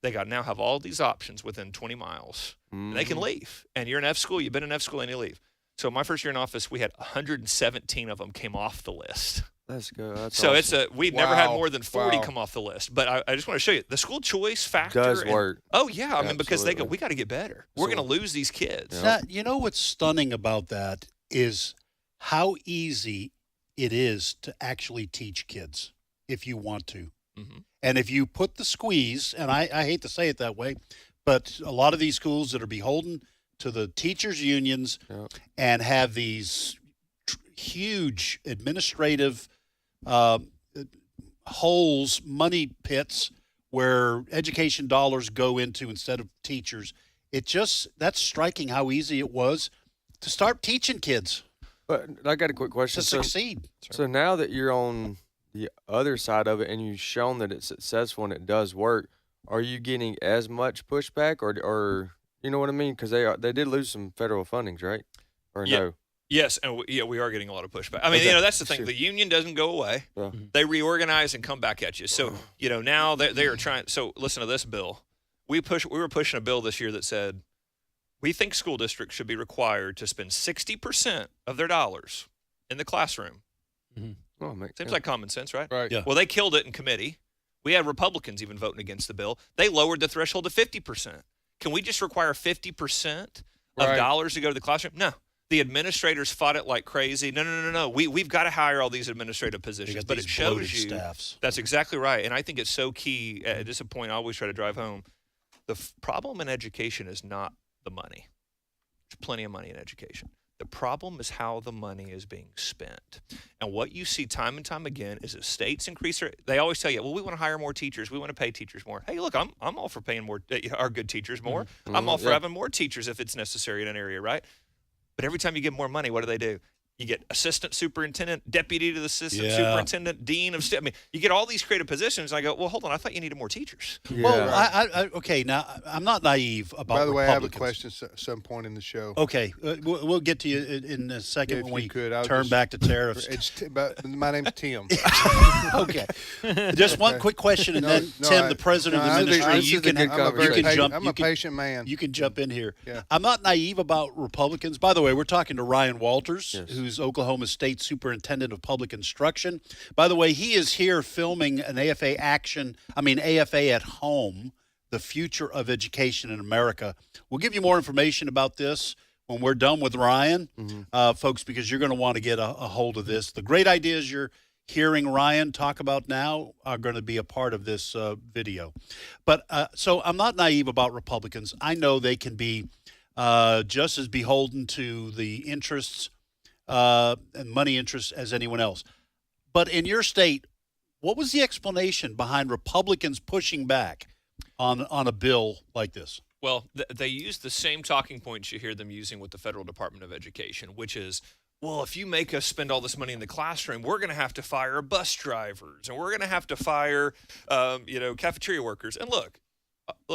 they got to now have all these options within 20 miles. And they can leave. And you're in F school. You've been in F school and you leave. So my first year in office, we had 117 of them came off the list.
That's good. That's
So
awesome.
we've never had
Wow.
more than 40
Wow.
come off the list. But I just want to show you the school choice factor
Does work.
Oh yeah, I mean because they go,
Absolutely.
we got to get better. We're going to lose these kids.
Now, you know what's stunning about that is how easy it is to actually teach kids if you want to.
Mm-hmm.
And if you put the squeeze, and I hate to say it that way, but a lot of these schools that are beholden to the teachers' unions and have these huge administrative holes, money pits where education dollars go into instead of teachers, that's striking how easy it was to start teaching kids.
But I got a quick question.
To succeed.
So now that you're on the other side of it and you've shown that it's successful and it does work, are you getting as much pushback or you know what I mean? Because they did lose some federal fundings, right? Or
Yeah.
no?
Yes, and we are getting a lot of pushback. I mean,
Okay.
that's the thing.
Sure.
The union doesn't go away.
Yeah.
They reorganize and come back at you. So, now they are trying. So listen to this bill. We were pushing a bill this year that said, we think school districts should be required to spend 60% of their dollars in the classroom.
Oh, makes
Seems
sense.
like common sense, right?
Right.
Yeah.
Well, they killed it in committee. We had Republicans even voting against the bill. They lowered the threshold to 50%. Can we just require 50% of
Right.
dollars to go to the classroom? No. The administrators fought it like crazy. No. We've got to hire all these administrative positions.
got
But
these
it shows
bloated
you
staffs.
that's exactly right. And I think it's so key. This is a point I always try to drive home. The problem in education is not the money. There's plenty of money in education. The problem is how the money is being spent. And what you see time and time again is if states increase they always tell you, well, we want to hire more teachers. We want to pay teachers more. Hey, look, I'm all for paying more our good teachers more. I'm all for having more teachers if it's necessary in an area, right? But every time you get more money, what do? You get assistant superintendent, deputy to the assistant superintendent, dean of I mean, you get all these creative positions. And I go, well, hold on. I thought you needed more teachers.
Well, I okay. Now, I'm not naive about
By the way, I have a
Republicans.
question at some point in the show.
Okay, we'll get to you in a second
If
when
you
we
could, I'll
turn
just-
back to tariffs.
My name's Tim.
Okay. Just one quick question, and
No,
then
no,
Tim,
I-
the president
no,
of the
this is
ministry,
a
you
good
can
conversation.
jump.
I'm
you
a
can-
patient man.
You can jump in here.
Yeah.
I'm not naive about Republicans. By the way, we're talking to Ryan Walters, who's Oklahoma State Superintendent of Public Instruction. By the way, he is here filming an AFA AFA at Home, the future of education in America. We'll give you more information about this when we're done with Ryan, folks, because you're going to want to get a hold of this. The great ideas you're hearing Ryan talk about now are going to be a part of this video. But so I'm not naive about Republicans. I know they can be just as beholden to the interests and money interests as anyone else. But in your state, what was the explanation behind Republicans pushing back on a bill like this?
Well, they use the same talking points you hear them using with the Federal Department of Education, which is, well, if you make us spend all this money in the classroom, we're going to have to fire bus drivers, and we're going to have to fire, cafeteria workers. And look,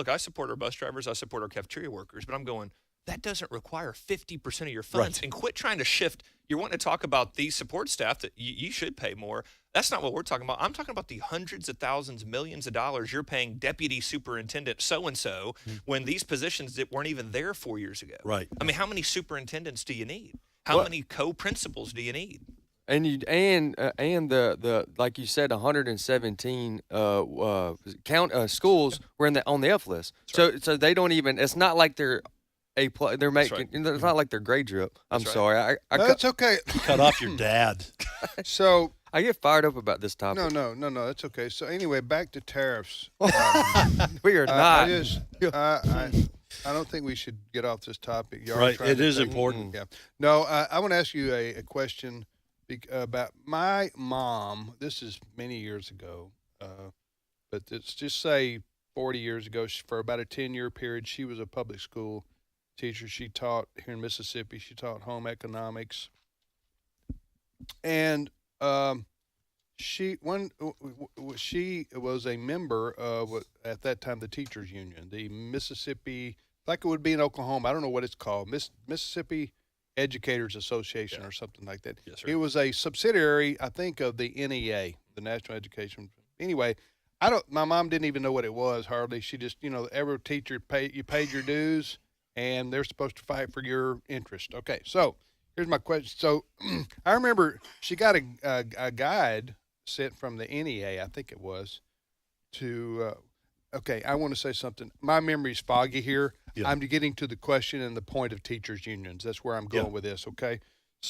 I support our bus drivers, I support our cafeteria workers, but I'm going, that doesn't require 50% of your funds.
Right.
And quit trying to shift. You're wanting to talk about these support staff that you should pay more. That's not what we're talking about. I'm talking about the hundreds of thousands, millions of dollars you're paying deputy superintendent so-and-so when these positions that weren't even there 4 years ago.
Right.
I mean, how many superintendents do you need? How many co-principals do you need?
And the like you said, 117 schools were on the F list. So they don't even. It's not like they're they're making. It's not like their grades are up. I'm sorry.
That's okay.
Cut off your dad.
So
I get fired up about this topic.
No, that's okay. So anyway, back to tariffs.
We are not.
I don't think we should get off this topic. Y'all
Right,
trying
it
to
is
take-
important.
Yeah. No, I want to ask you a question about my mom. This is many years ago, but let's just say 40 years ago. For about a 10-year period, she was a public school teacher. She taught here in Mississippi. She taught home economics, and she was a member of at that time the teachers union, the Mississippi, like it would be in Oklahoma. I don't know what it's called, Mississippi Educators Association or something like that.
Yes, sir.
It was a subsidiary, I think, of the NEA, the National Education. Anyway, my mom didn't even know what it was hardly. She just, every teacher you paid your dues, and they're supposed to fight for your interest. Okay, so Here's my question. So I remember she got a guide sent from the NEA, I think it was, to okay, I want to say something. My memory's foggy here.
Yeah.
I'm getting to the question and the point of teachers unions. That's where I'm going with this, okay?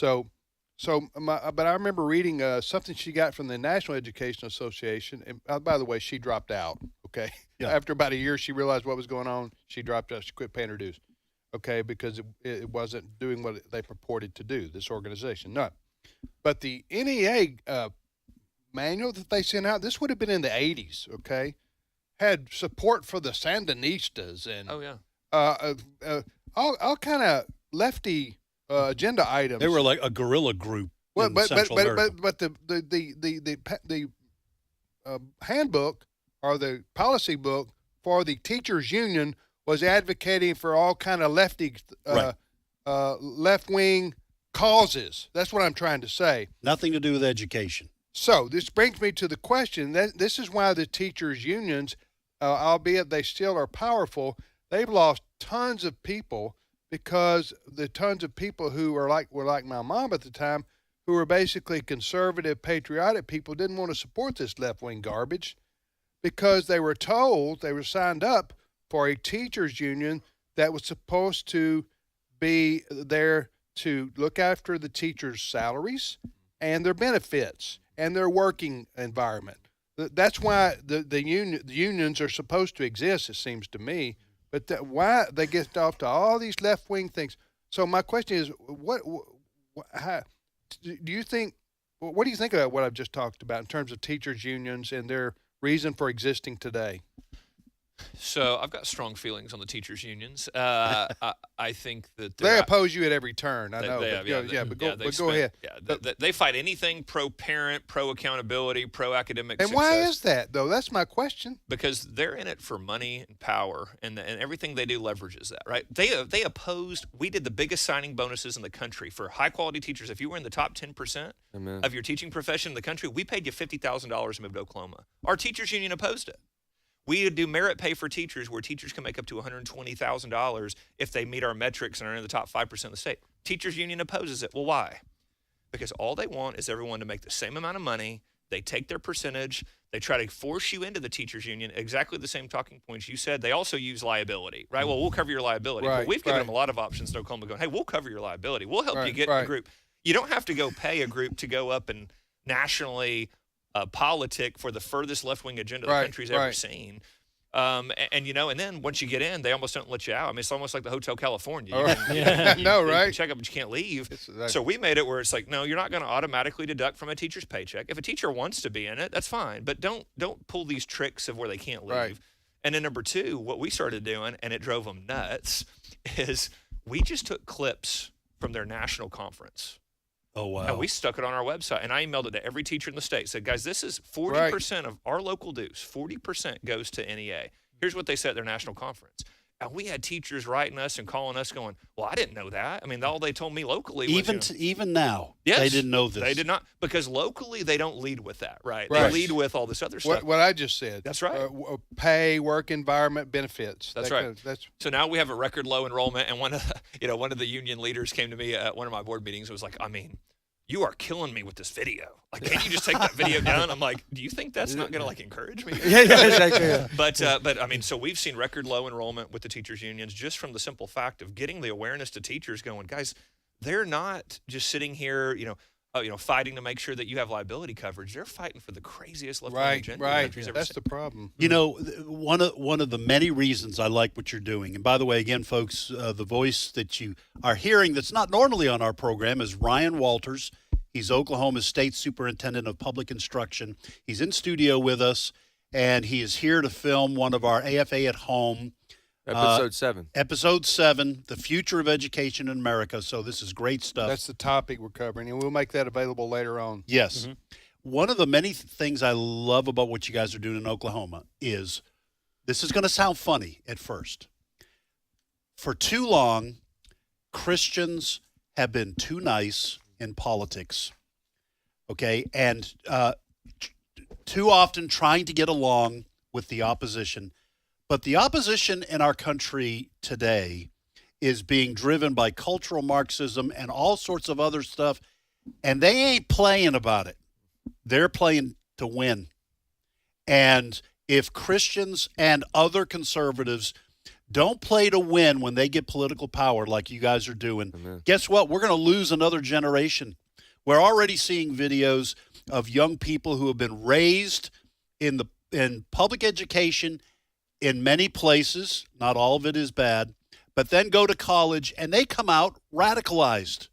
But I remember reading something she got from the National Education Association. And by the way, she dropped out, okay?
Yeah.
After about a year, she realized what was going on. She dropped out. She quit paying her dues, okay, because it wasn't doing what they purported to do, this organization. No. But the NEA manual that they sent out, this would have been in the 80s, okay, had support for the Sandinistas and all kind of lefty agenda items.
They were like a guerrilla group in Central America.
But the handbook or the policy book for the teachers union was advocating for all kind of lefty left wing causes. That's what I'm trying to say.
Nothing to do with education.
So this brings me to the question that this is why the teachers unions, albeit they still are powerful, they've lost tons of people because the tons of people who were like my mom at the time, who were basically conservative, patriotic people, didn't want to support this left-wing garbage because they were told, they were signed up for a teachers union that was supposed to be there to look after the teachers' salaries and their benefits and their working environment. That's why the unions are supposed to exist, it seems to me. But why they get off to all these left-wing things? So my question is, what do you think? What do you think about what I've just talked about in terms of teachers' unions and their reason for existing today?
So I've got strong feelings on the teachers' unions. I think that
they oppose you at every turn. I know. But go ahead.
Yeah, they fight anything pro-parent, pro-accountability, pro-academic
success. And why is that, though? That's my question.
Because they're in it for money and power, and everything they do leverages that, right? They opposed. We did the biggest signing bonuses in the country for high-quality teachers. If you were in the top 10% of your teaching profession in the country, we paid you $50,000 to move to Oklahoma. Our teachers' union opposed it. We do merit pay for teachers where teachers can make up to $120,000 if they meet our metrics and are in the top 5% of the state. Teachers union opposes it. Well, why? Because all they want is everyone to make the same amount of money. They take their percentage. They try to force you into the teachers union. Exactly the same talking points you said. They also use liability, right? Well, we'll cover your liability.
Right,
well, we've given them a lot of options in Oklahoma going, hey, we'll cover your liability. We'll help you get a group. You don't have to go pay a group to go up and nationally politic for the furthest left-wing agenda the country's ever seen. And then once you get in, they almost don't let you out. I mean, it's almost like the Hotel California. You can check up, but you can't leave. So we made it where it's like, no, you're not going to automatically deduct from a teacher's paycheck. If a teacher wants to be in it, that's fine. But don't pull these tricks of where they can't leave.
Right.
And then number two, what we started doing, and it drove them nuts, is we just took clips from their national conference.
Oh, wow.
And we stuck it on our website, and I emailed it to every teacher in the state. Said, guys, this is 40% of our local dues. 40% goes to NEA. Here's what they said at their national conference. And we had teachers writing us and calling us going, well, I didn't know that. I mean, all they told me locally was,
even now,
yes,
they didn't know this.
They did not, because locally they don't lead with that, right? They lead with all this other stuff.
What I just said.
That's right.
Pay, work environment, benefits.
That's right. So now we have a record low enrollment, and one of the union leaders came to me at one of my board meetings and was like, I mean, you are killing me with this video. Like, can't you just take that video down? I'm like, do you think that's not going to encourage me?
Yeah, exactly. Yeah.
But I mean, so we've seen record low enrollment with the teachers unions just from the simple fact of getting the awareness to teachers going, guys, they're not just sitting here, fighting to make sure that you have liability coverage. They're fighting for the craziest left-wing agenda the country's ever
That's
seen.
the problem.
You know, one of the many reasons I like what you're doing, and by the way, again, folks, the voice that you are hearing that's not normally on our program is Ryan Walters. He's Oklahoma's State Superintendent of Public Instruction. He's in studio with us, and he is here to film one of our AFA at Home.
Episode 7.
Episode 7, The Future of Education in America. So this is great stuff.
That's the topic we're covering, and we'll make that available later on.
Yes. Mm-hmm. One of the many things I love about what you guys are doing in Oklahoma is, this is going to sound funny at first. For too long, Christians have been too nice in politics, okay, and too often trying to get along with the opposition. But the opposition in our country today is being driven by cultural Marxism and all sorts of other stuff, and they ain't playing about it. They're playing to win. And if Christians and other conservatives don't play to win when they get political power like you guys are doing, guess what? We're going to lose another generation. We're already seeing videos of young people who have been raised in public education in many places. Not all of it is bad, but then go to college and they come out radicalized.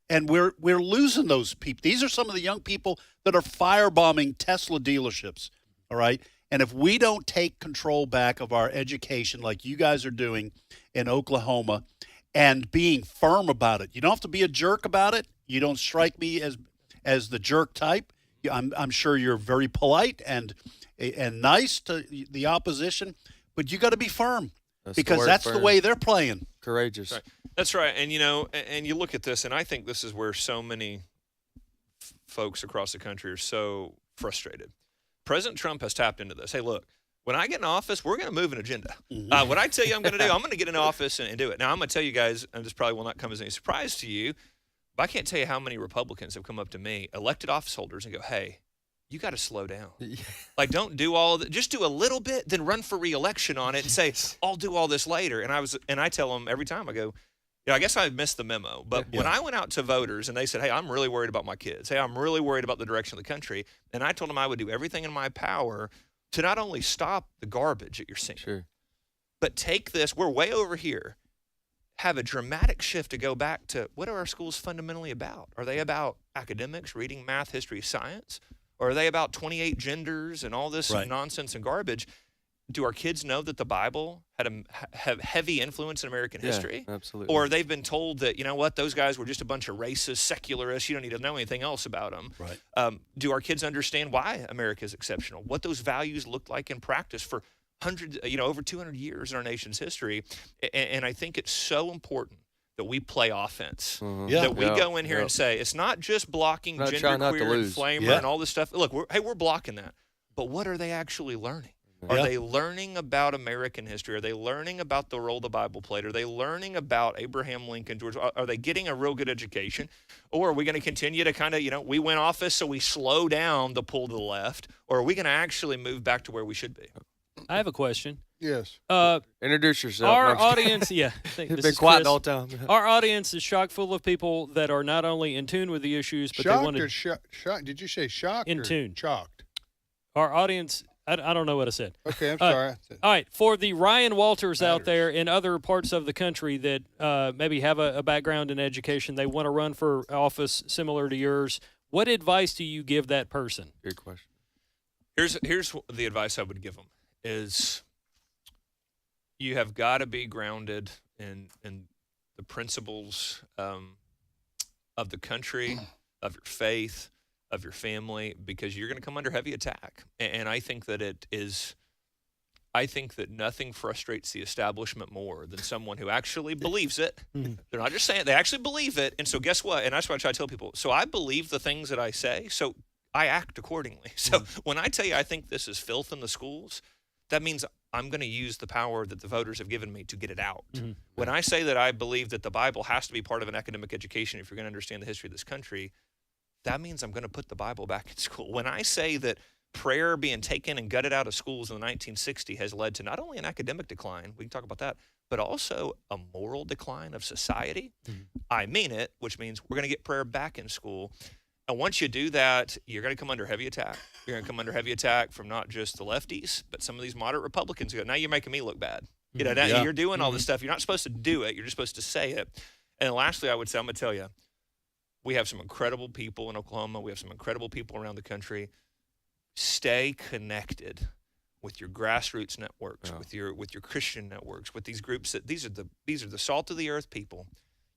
And we're losing those people. These are some of the young people that are firebombing Tesla dealerships, all right? And if we don't take control back of our education like you guys are doing in Oklahoma and being firm about it, you don't have to be a jerk about it. You don't strike me as the jerk type. I'm sure you're very polite and nice to the opposition, but you got to be firm because that's the way they're playing.
Courageous.
Right. That's right. And, and you look at this, and I think this is where so many folks across the country are so frustrated. President Trump has tapped into this. Hey, look, when I get in office, we're going to move an agenda. What I tell you I'm going to do, I'm going to get in office and do it. Now, I'm going to tell you guys, and this probably will not come as any surprise to you, but I can't tell you how many Republicans have come up to me, elected office holders, and go, hey, you got to slow down. Like, don't do all of it. Just do a little bit, then run for re-election on it and say, I'll do all this later. And I tell them every time, I go, I guess I missed the memo. But when I went out to voters and they said, hey, I'm really worried about my kids. Hey, I'm really worried about the direction of the country. And I told them I would do everything in my power to not only stop the garbage that you're seeing, but take this, we're way over here, have a dramatic shift to go back to what are our schools fundamentally about? Are they about academics, reading, math, history, science? Or are they about 28 genders and all this nonsense and garbage? Do our kids know that the Bible have heavy influence in American history?
Absolutely.
Or they've been told that, you know what, those guys were just a bunch of racist, secularists. You don't need to know anything else about them.
Right.
Do our kids understand why America is exceptional? What those values look like in practice for hundreds, over 200 years in our nation's history? And I think it's so important that we play offense. That we go in here and say, it's not just blocking genderqueer and flamer and all this stuff. Look, we're blocking that. But what are they actually learning? Are they learning about American history? Are they learning about the role the Bible played? Are they learning about Abraham Lincoln, George? Are they getting a real good education? Or are we going to continue to kind of, we win office, so we slow down the pull to the left? Or are we going to actually move back to where we should be?
I have a question.
Yes.
Introduce yourself.
Our audience,
been quiet the whole time.
Our audience is chock full of people that are not only in tune with the issues, but
shocked
they want to.
Shocked? Did you say shocked?
In
or
tune.
Shocked.
Our audience. I don't know what I said.
Okay, I'm sorry.
All right, for the Ryan Walters out there in other parts of the country that maybe have a background in education, they want to run for office similar to yours, what advice do you give that person?
Good question.
Here's the advice I would give them is you have got to be grounded in the principles of the country, of your faith, of your family, because you're going to come under heavy attack. And I think that nothing frustrates the establishment more than someone who actually believes it. They're not just saying it, they actually believe it. And so guess what? And that's what I try to tell people. So I believe the things that I say, so I act accordingly. So when I tell you I think this is filth in the schools, that means I'm going to use the power that the voters have given me to get it out. When I say that I believe that the Bible has to be part of an academic education if you're going to understand the history of this country, that means I'm going to put the Bible back in school. When I say that prayer being taken and gutted out of schools in the 1960s has led to not only an academic decline, we can talk about that, but also a moral decline of society, I mean it, which means we're going to get prayer back in school. And once you do that, you're going to come under heavy attack. You're going to come under heavy attack from not just the lefties, but some of these moderate Republicans who go, now you're making me look bad. Now you're doing all this stuff. You're not supposed to do it. You're just supposed to say it. And lastly, I would say, I'm going to tell you, we have some incredible people in Oklahoma. We have some incredible people around the country. Stay connected with your grassroots networks, with your Christian networks, with these groups that these are the salt of the earth people.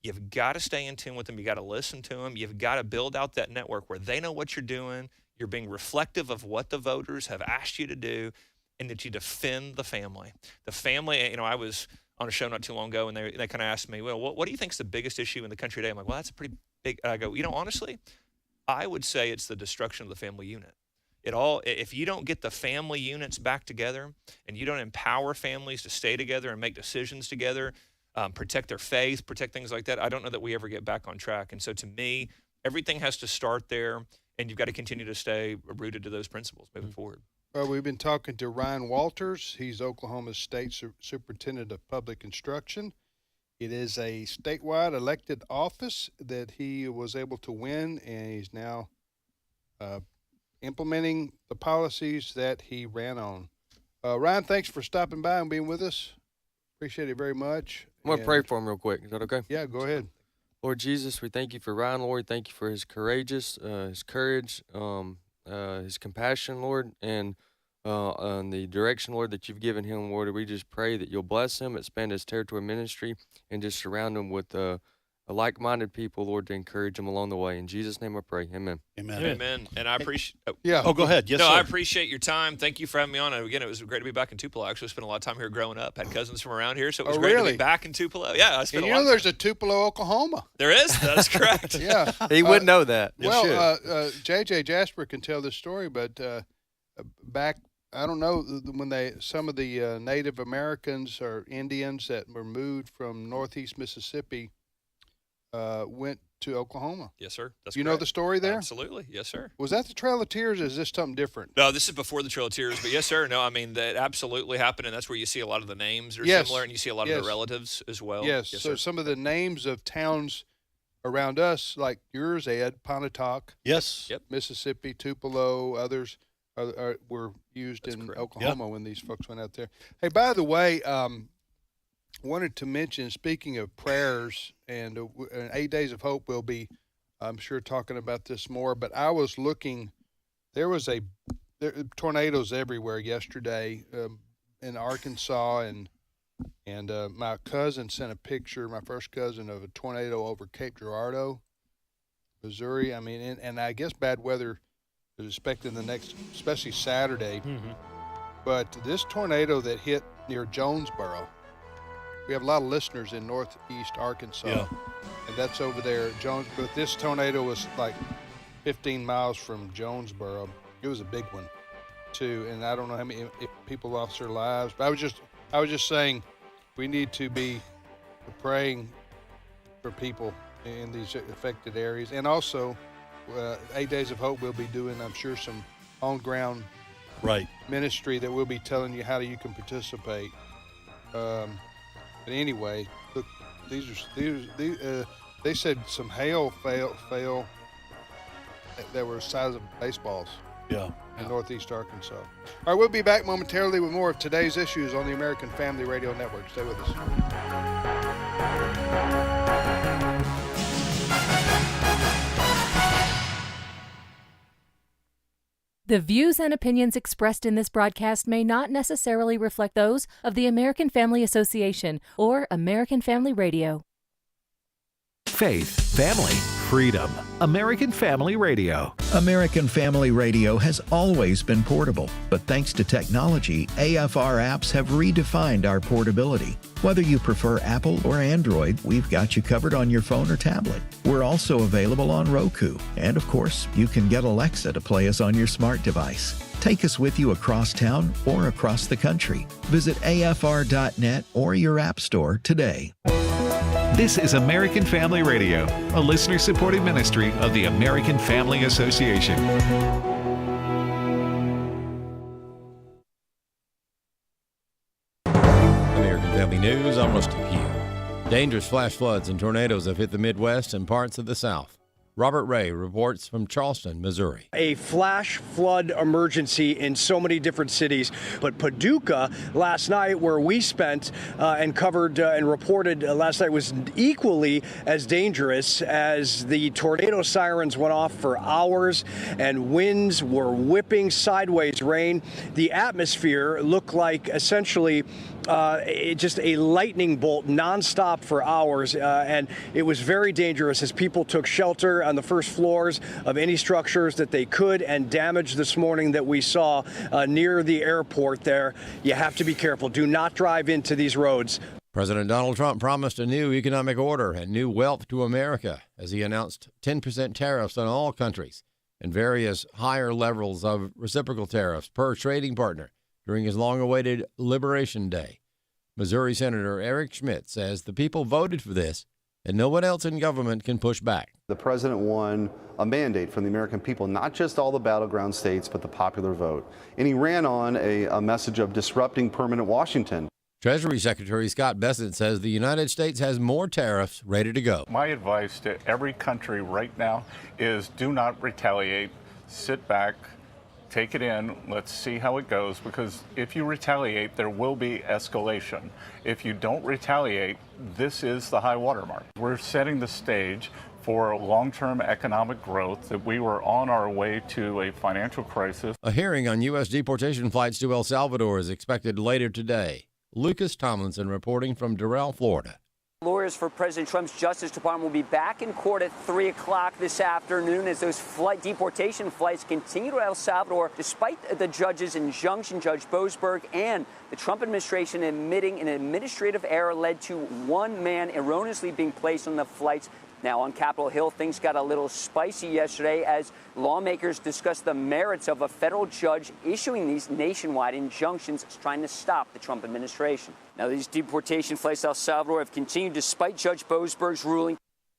You've got to stay in tune with them. You got to listen to them. You've got to build out that network where they know what you're doing. You're being reflective of what the voters have asked you to do, and that you defend the family. The family. I was on a show not too long ago, and they kind of asked me, well, what do you think is the biggest issue in the country today? I'm like, well, that's a pretty big. I go, honestly, I would say it's the destruction of the family unit. If you don't get the family units back together and you don't empower families to stay together and make decisions together, protect their faith, protect things like that, I don't know that we ever get back on track. And so to me, everything has to start there, and you've got to continue to stay rooted to those principles moving forward.
Well, we've been talking to Ryan Walters. He's Oklahoma State Superintendent of Public Instruction. It is a statewide elected office that he was able to win, and he's now implementing the policies that he ran on. Ryan, thanks for stopping by and being with us. Appreciate it very much.
I'm going to pray for him real quick. Is that okay?
Yeah, go ahead.
Lord Jesus, we thank you for Ryan, Lord. Thank you for his courage, his compassion, Lord, and the direction, Lord, that you've given him, Lord. We just pray that you'll bless him, expand his territory ministry, and just surround him with like-minded people, Lord, to encourage him along the way. In Jesus' name I pray. Amen.
Amen. And I appreciate.
Go ahead. Yes,
no,
sir.
I appreciate your time. Thank you for having me on. And again, it was great to be back in Tupelo. I actually spent a lot of time here growing up. Had cousins from around here, so it was great to be back in Tupelo. Yeah, I spent
And
a lot.
there's a Tupelo, Oklahoma.
There is. That's correct.
Yeah,
he would know that.
Well, JJ Jasper can tell this story, but back. I don't know when some of the Native Americans or Indians that were moved from Northeast Mississippi went to Oklahoma.
Yes, sir. That's
you know the story there?
Absolutely. Yes, sir.
Was that the Trail of Tears, or is this something different?
No, this is before the Trail of Tears, but yes, sir. No, I mean, that absolutely happened, and that's where you see a lot of the names are similar, and you see a lot of the relatives as well.
Yes, so
sir.
Some of the names of towns around us, like yours, Ed, Pontotoc, Mississippi, Tupelo, others, were used in Oklahoma when these folks went out there. Hey, by the way, wanted to mention, speaking of prayers, and 8 Days of Hope will be, I'm sure, talking about this more, but I was looking, there was tornadoes everywhere yesterday in Arkansas, and my cousin sent a picture, my first cousin, of a tornado over Cape Girardeau, Missouri. I mean, and I guess bad weather is expected the next, especially Saturday.
Mm-hmm.
But this tornado that hit near Jonesboro, we have a lot of listeners in northeast Arkansas, and that's over there, But this tornado was like 15 miles from Jonesboro. It was a big one, too, and I don't know how many if people lost their lives. But I was just saying, we need to be praying for people in these affected areas, and also 8 Days of Hope will be doing, I'm sure, some on-ground ministry that will be telling you how you can participate. But anyway, look, they said some hail fell that were the size of baseballs. In northeast Arkansas. All right, we'll be back momentarily with more of today's issues on the American Family Radio Network. Stay with us.
The views and opinions expressed in this broadcast may not necessarily reflect those of the American Family Association or American Family Radio.
Faith, family, freedom. American Family Radio.
American Family Radio has always been portable, but thanks to technology, AFR apps have redefined our portability. Whether you prefer Apple or Android, we've got you covered on your phone or tablet. We're also available on Roku. And of course, you can get Alexa to play us on your smart device. Take us with you across town or across the country. Visit afr.net or your app store today.
This is American Family Radio, a listener-supported ministry of the American Family Association.
American Family News, I'm Rusty Pugh. Dangerous flash floods and tornadoes have hit the Midwest and parts of the South. Robert Ray reports from Charleston, Missouri.
A flash flood emergency in so many different cities. But Paducah last night, where we spent and covered and reported last night, was equally as dangerous as the tornado sirens went off for hours and winds were whipping sideways rain. The atmosphere looked like essentially just a lightning bolt nonstop for hours. And it was very dangerous as people took shelter on the first floors of any structures that they could, and damage this morning that we saw near the airport there. You have to be careful. Do not drive into these roads.
President Donald Trump promised a new economic order and new wealth to America as he announced 10% tariffs on all countries and various higher levels of reciprocal tariffs per trading partner during his long-awaited Liberation Day. Missouri Senator Eric Schmidt says the people voted for this, and no one else in government can push back.
The president won a mandate from the American people, not just all the battleground states, but the popular vote. And he ran on a message of disrupting permanent Washington.
Treasury Secretary Scott Bessent says the United States has more tariffs ready to go.
My advice to every country right now is do not retaliate. Sit back, take it in, let's see how it goes, because if you retaliate, there will be escalation. If you don't retaliate, this is the high water mark. We're setting the stage for long-term economic growth, that we were on our way to a financial crisis.
A hearing on U.S. deportation flights to El Salvador is expected later today. Lucas Tomlinson reporting from Doral, Florida.
Lawyers for President Trump's Justice Department will be back in court at 3 o'clock this afternoon as those deportation flights continue to El Salvador, despite the judge's injunction. Judge Boasberg and the Trump administration admitting an administrative error led to one man erroneously being placed on the flights. Now, on Capitol Hill, things got a little spicy yesterday as lawmakers discussed the merits of a federal judge issuing these nationwide injunctions trying to stop the Trump administration. Now, these deportation flights to El Salvador have continued despite Judge Boasberg's ruling.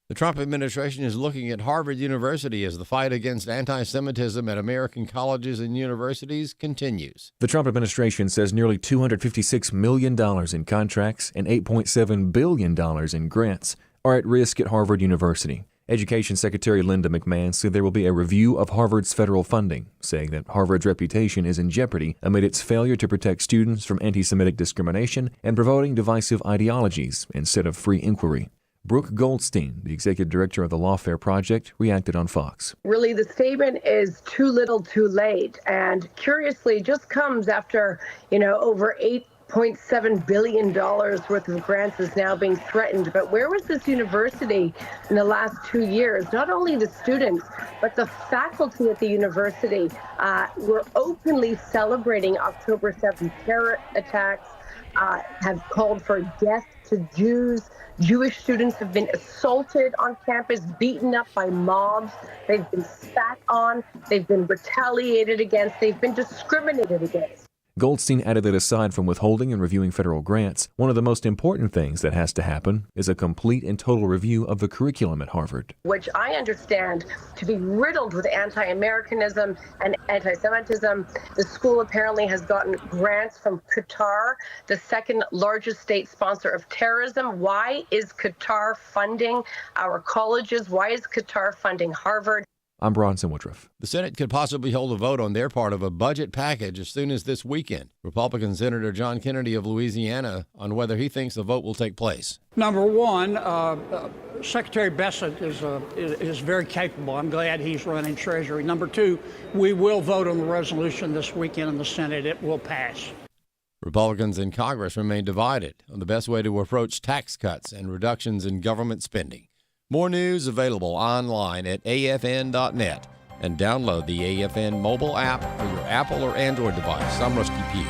The Trump administration is looking at Harvard University as the fight against anti-Semitism at American colleges and universities continues.
The Trump administration says nearly $256 million in contracts and $8.7 billion in grants are at risk at Harvard University. Education Secretary Linda McMahon said there will be a review of Harvard's federal funding, saying that Harvard's reputation is in jeopardy amid its failure to protect students from anti-Semitic discrimination and promoting divisive ideologies instead of free inquiry. Brooke Goldstein, the executive director of the Lawfare Project, reacted on Fox.
Really, the statement is too little too late, and curiously just comes after, over $8.7 billion worth of grants is now being threatened. But where was this university in the last 2 years? Not only the students, but the faculty at the university were openly celebrating October 7th terror attacks, have called for death to Jews. Jewish students have been assaulted on campus, beaten up by mobs. They've been spat on. They've been retaliated against. They've been discriminated against.
Goldstein added that aside from withholding and reviewing federal grants, one of the most important things that has to happen is a complete and total review of the curriculum at Harvard,
which I understand to be riddled with anti-Americanism and anti-Semitism. The school apparently has gotten grants from Qatar, the second largest state sponsor of terrorism. Why is Qatar funding our colleges? Why is Qatar funding Harvard?
I'm Bronson Woodruff.
The Senate could possibly hold a vote on their part of a budget package as soon as this weekend. Republican Senator John Kennedy of Louisiana on whether he thinks the vote will take place.
Number one, Secretary Bessent is very capable. I'm glad he's running Treasury. Number two, we will vote on the resolution this weekend in the Senate. It will pass.
Republicans in Congress remain divided on the best way to approach tax cuts and reductions in government spending. More news available online at afn.net and download the AFN mobile app for your Apple or Android device. I'm Rusty Pugh.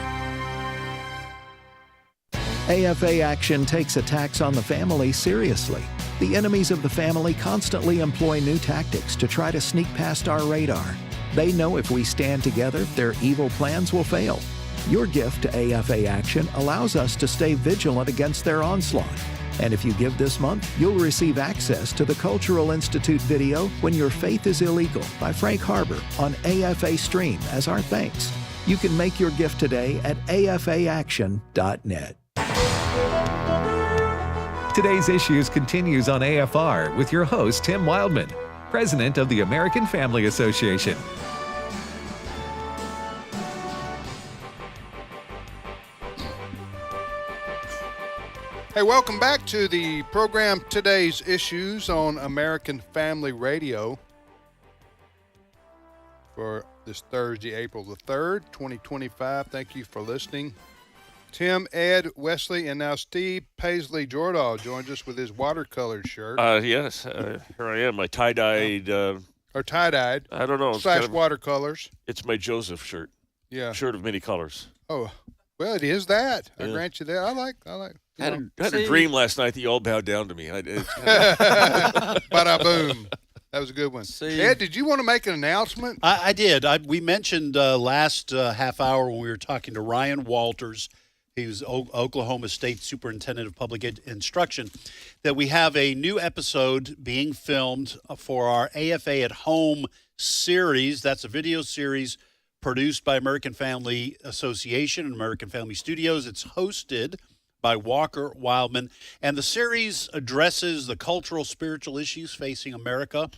AFA Action takes attacks on the family seriously. The enemies of the family constantly employ new tactics to try to sneak past our radar. They know if we stand together, their evil plans will fail. Your gift to AFA Action allows us to stay vigilant against their onslaught. And if you give this month, you'll receive access to the Cultural Institute video When Your Faith is Illegal by Frank Harbor on AFA Stream as our thanks. You can make your gift today at afaaction.net.
Today's Issues continues on AFR with your host, Tim Wildman, president of the American Family Association.
Hey, welcome back to the program Today's Issues on American Family Radio for this Thursday, April the 3rd, 2025. Thank you for listening. Tim, Ed, Wesley, and now Steve Paisley Jordahl joins us with his watercolored shirt.
Yes, here I am, my tie-dyed.
Or tie-dyed.
I don't know.
/ watercolors.
It's my Joseph shirt.
Yeah.
Shirt of many colors.
Oh, well, it is that.
Yeah.
I grant you that. I like.
I had a dream last night that you all bowed down to me.
Bada boom. That was a good one.
See,
Ed, did you want to make an announcement?
I did. We mentioned last half hour when we were talking to Ryan Walters. He was Oklahoma State Superintendent of Public Instruction, that we have a new episode being filmed for our AFA at Home series. That's a video series produced by American Family Association and American Family Studios. It's hosted by Walker Wildman, and the series addresses the cultural, spiritual issues facing America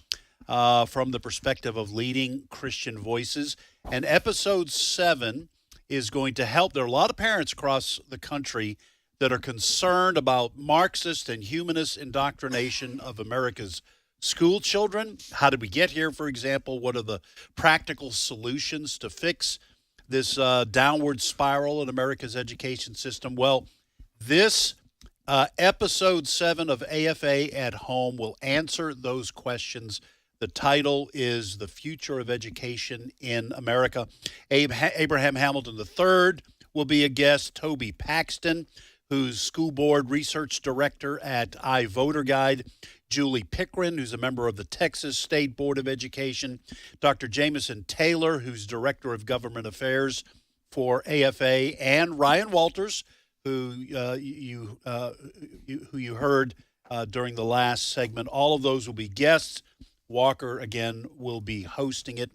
from the perspective of leading Christian voices. And episode 7 is going to help. There are a lot of parents across the country that are concerned about Marxist and humanist indoctrination of America's school children. How did we get here, for example? What are the practical solutions to fix this downward spiral in America's education system? Well, this episode 7 of AFA at Home will answer those questions. The title is The Future of Education in America. Abraham Hamilton III will be a guest. Toby Paxton, who's school board research director at iVoterGuide. Julie Pickren, who's a member of the Texas State Board of Education. Dr. Jameson Taylor, who's director of government affairs for AFA. And Ryan Walters, who you heard during the last segment. All of those will be guests. Walker, again, will be hosting it.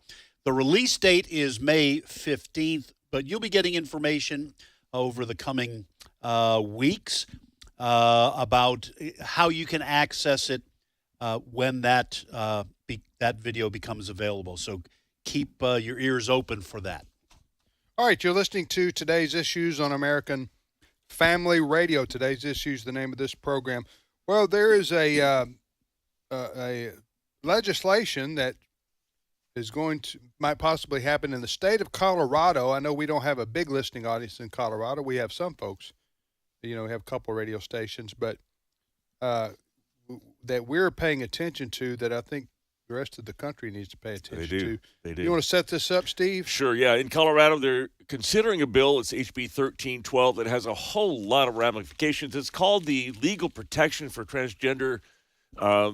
The release date is May 15th, but you'll be getting information over the coming weeks about how you can access it when that video becomes available. So keep your ears open for that.
All right, you're listening to Today's Issues on American Family Radio. Today's Issues, the name of this program. Well, there is a legislation that might possibly happen in the state of Colorado. I know we don't have a big listening audience in Colorado. We have some folks, we have a couple radio stations, but that we're paying attention to, that I think the rest of the country needs to pay attention to.
They do.
You want to set this up, Steve?
Sure, yeah. In Colorado, they're considering a bill. It's HB 1312 that has a whole lot of ramifications. It's called the Legal Protection for Transgender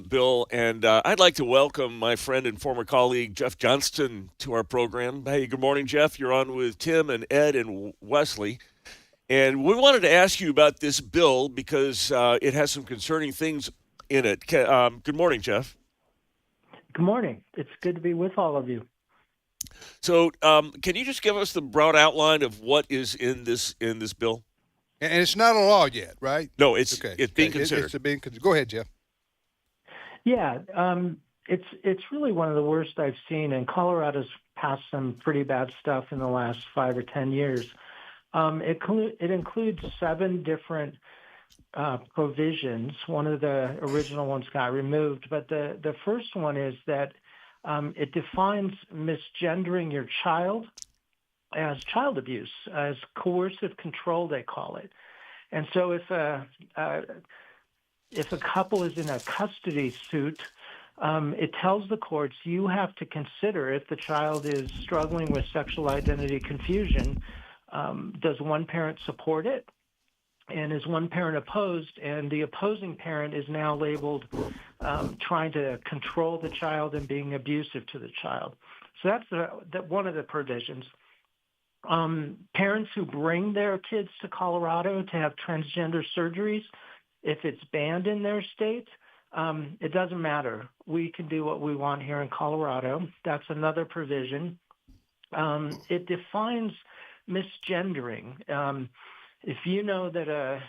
bill, and I'd like to welcome my friend and former colleague Jeff Johnston to our program. Hey, good morning, Jeff. You're on with Tim and Ed and Wesley, and we wanted to ask you about this bill because it has some concerning things in it. Good morning, Jeff.
Good morning. It's good to be with all of you.
So, can you just give us the broad outline of what is in this bill?
And it's not a law yet, right?
No, it's being
considered. Go ahead, Jeff.
Yeah, it's really one of the worst I've seen, and Colorado's passed some pretty bad stuff in the last 5 or 10 years. It includes 7 different provisions. One of the original ones got removed, but the first one is that it defines misgendering your child as child abuse, as coercive control, they call it. And so if a couple is in a custody suit, it tells the courts you have to consider if the child is struggling with sexual identity confusion, does one parent support it? And is one parent opposed? And the opposing parent is now labeled trying to control the child and being abusive to the child. So that's one of the provisions. Parents who bring their kids to Colorado to have transgender surgeries, if it's banned in their state, it doesn't matter. We can do what we want here in Colorado. That's another provision. It defines misgendering. If you know that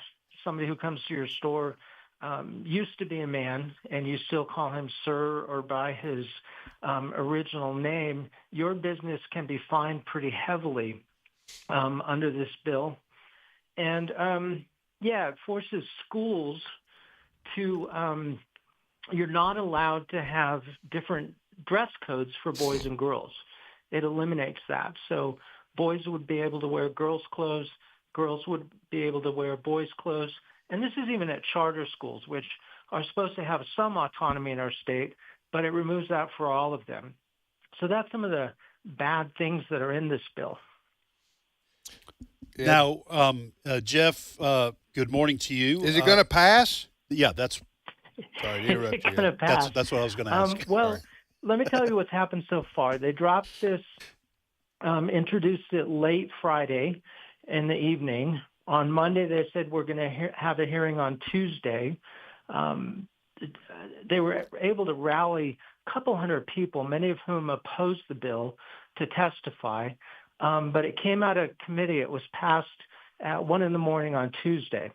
somebody who comes to your store used to be a man and you still call him sir or by his original name, your business can be fined pretty heavily under this bill. And it forces schools to, you're not allowed to have different dress codes for boys and girls. It eliminates that. So boys would be able to wear girls' clothes, girls would be able to wear boys' clothes. And this is even at charter schools, which are supposed to have some autonomy in our state, but it removes that for all of them. So that's some of the bad things that are in this bill.
Now, Jeff, good morning to you.
Is it going to pass?
Yeah, that's. Sorry to interrupt
It's going to pass.
That's what I was going to ask.
Let me tell you what's happened so far. They dropped this, introduced it late Friday in the evening, On Monday, they said we're going to have a hearing on Tuesday. They were able to rally a couple hundred people, many of whom opposed the bill, to testify. But it came out of committee. It was passed at 1 a.m. on Tuesday.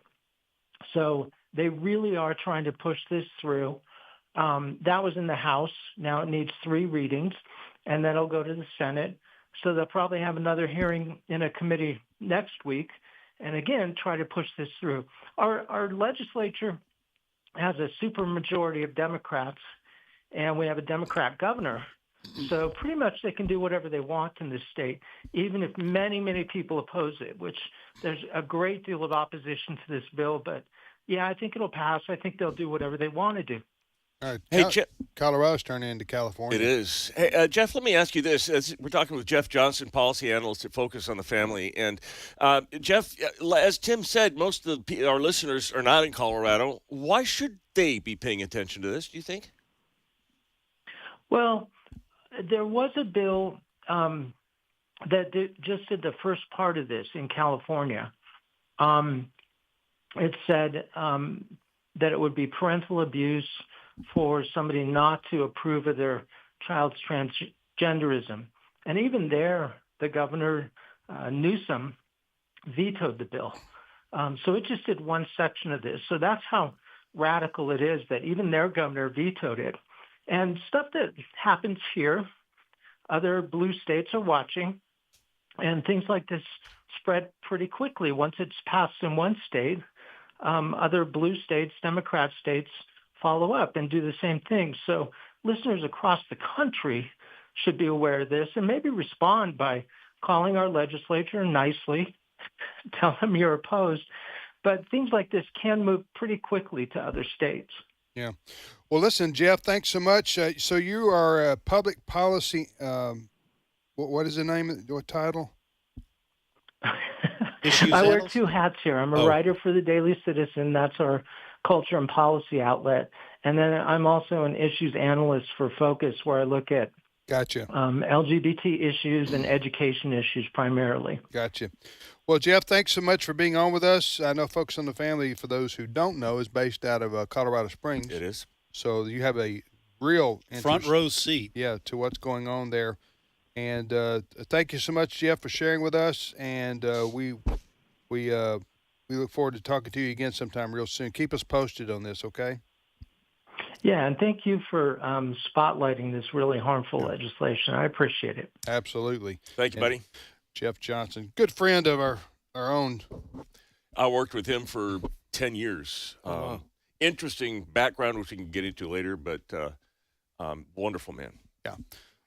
So they really are trying to push this through. That was in the House. Now it needs 3 readings, and then it'll go to the Senate. So they'll probably have another hearing in a committee next week, and again, try to push this through. Our legislature has a supermajority of Democrats, and we have a Democrat governor. So pretty much they can do whatever they want in this state, even if many, many people oppose it, which there's a great deal of opposition to this bill. But, yeah, I think it'll pass. I think they'll do whatever they want to do.
All right.
Hey, Jeff.
Colorado's turning into California.
It is. Hey, Jeff, let me ask you this. We're talking with Jeff Johnson, policy analyst at Focus on the Family. And, Jeff, as Tim said, most of our listeners are not in Colorado. Why should they be paying attention to this, do you think?
Well, there was a bill that just did the first part of this in California. It said that it would be parental abuse for somebody not to approve of their child's transgenderism. And even there, the governor, Newsom, vetoed the bill. So it just did one section of this. So that's how radical it is that even their governor vetoed it. And stuff that happens here, other blue states are watching, and things like this spread pretty quickly. Once it's passed in one state, other blue states, Democrat states, follow up and do the same thing. So listeners across the country should be aware of this and maybe respond by calling our legislature nicely, tell them you're opposed. But things like this can move pretty quickly to other states.
Yeah. Well, listen, Jeff, thanks so much. So you are a public policy, what is the name, what title?
I wear 2 hats here. I'm a writer for the Daily Citizen. That's our culture and policy outlet. And then I'm also an issues analyst for Focus, where I look at
Gotcha.
LGBT issues and education issues primarily.
Gotcha. Well, Jeff, thanks so much for being on with us. I know Focus on the Family, for those who don't know, is based out of Colorado Springs.
It is.
So you have a real interest,
front row seat.
Yeah, to what's going on there. And thank you so much, Jeff, for sharing with us. And we look forward to talking to you again sometime real soon. Keep us posted on this, okay?
Yeah, and thank you for spotlighting this really harmful legislation. I appreciate it.
Absolutely.
Thank you, buddy.
Jeff Johnson, good friend of our own.
I worked with him for 10 years. Interesting background, which we can get into later, but wonderful man.
Yeah.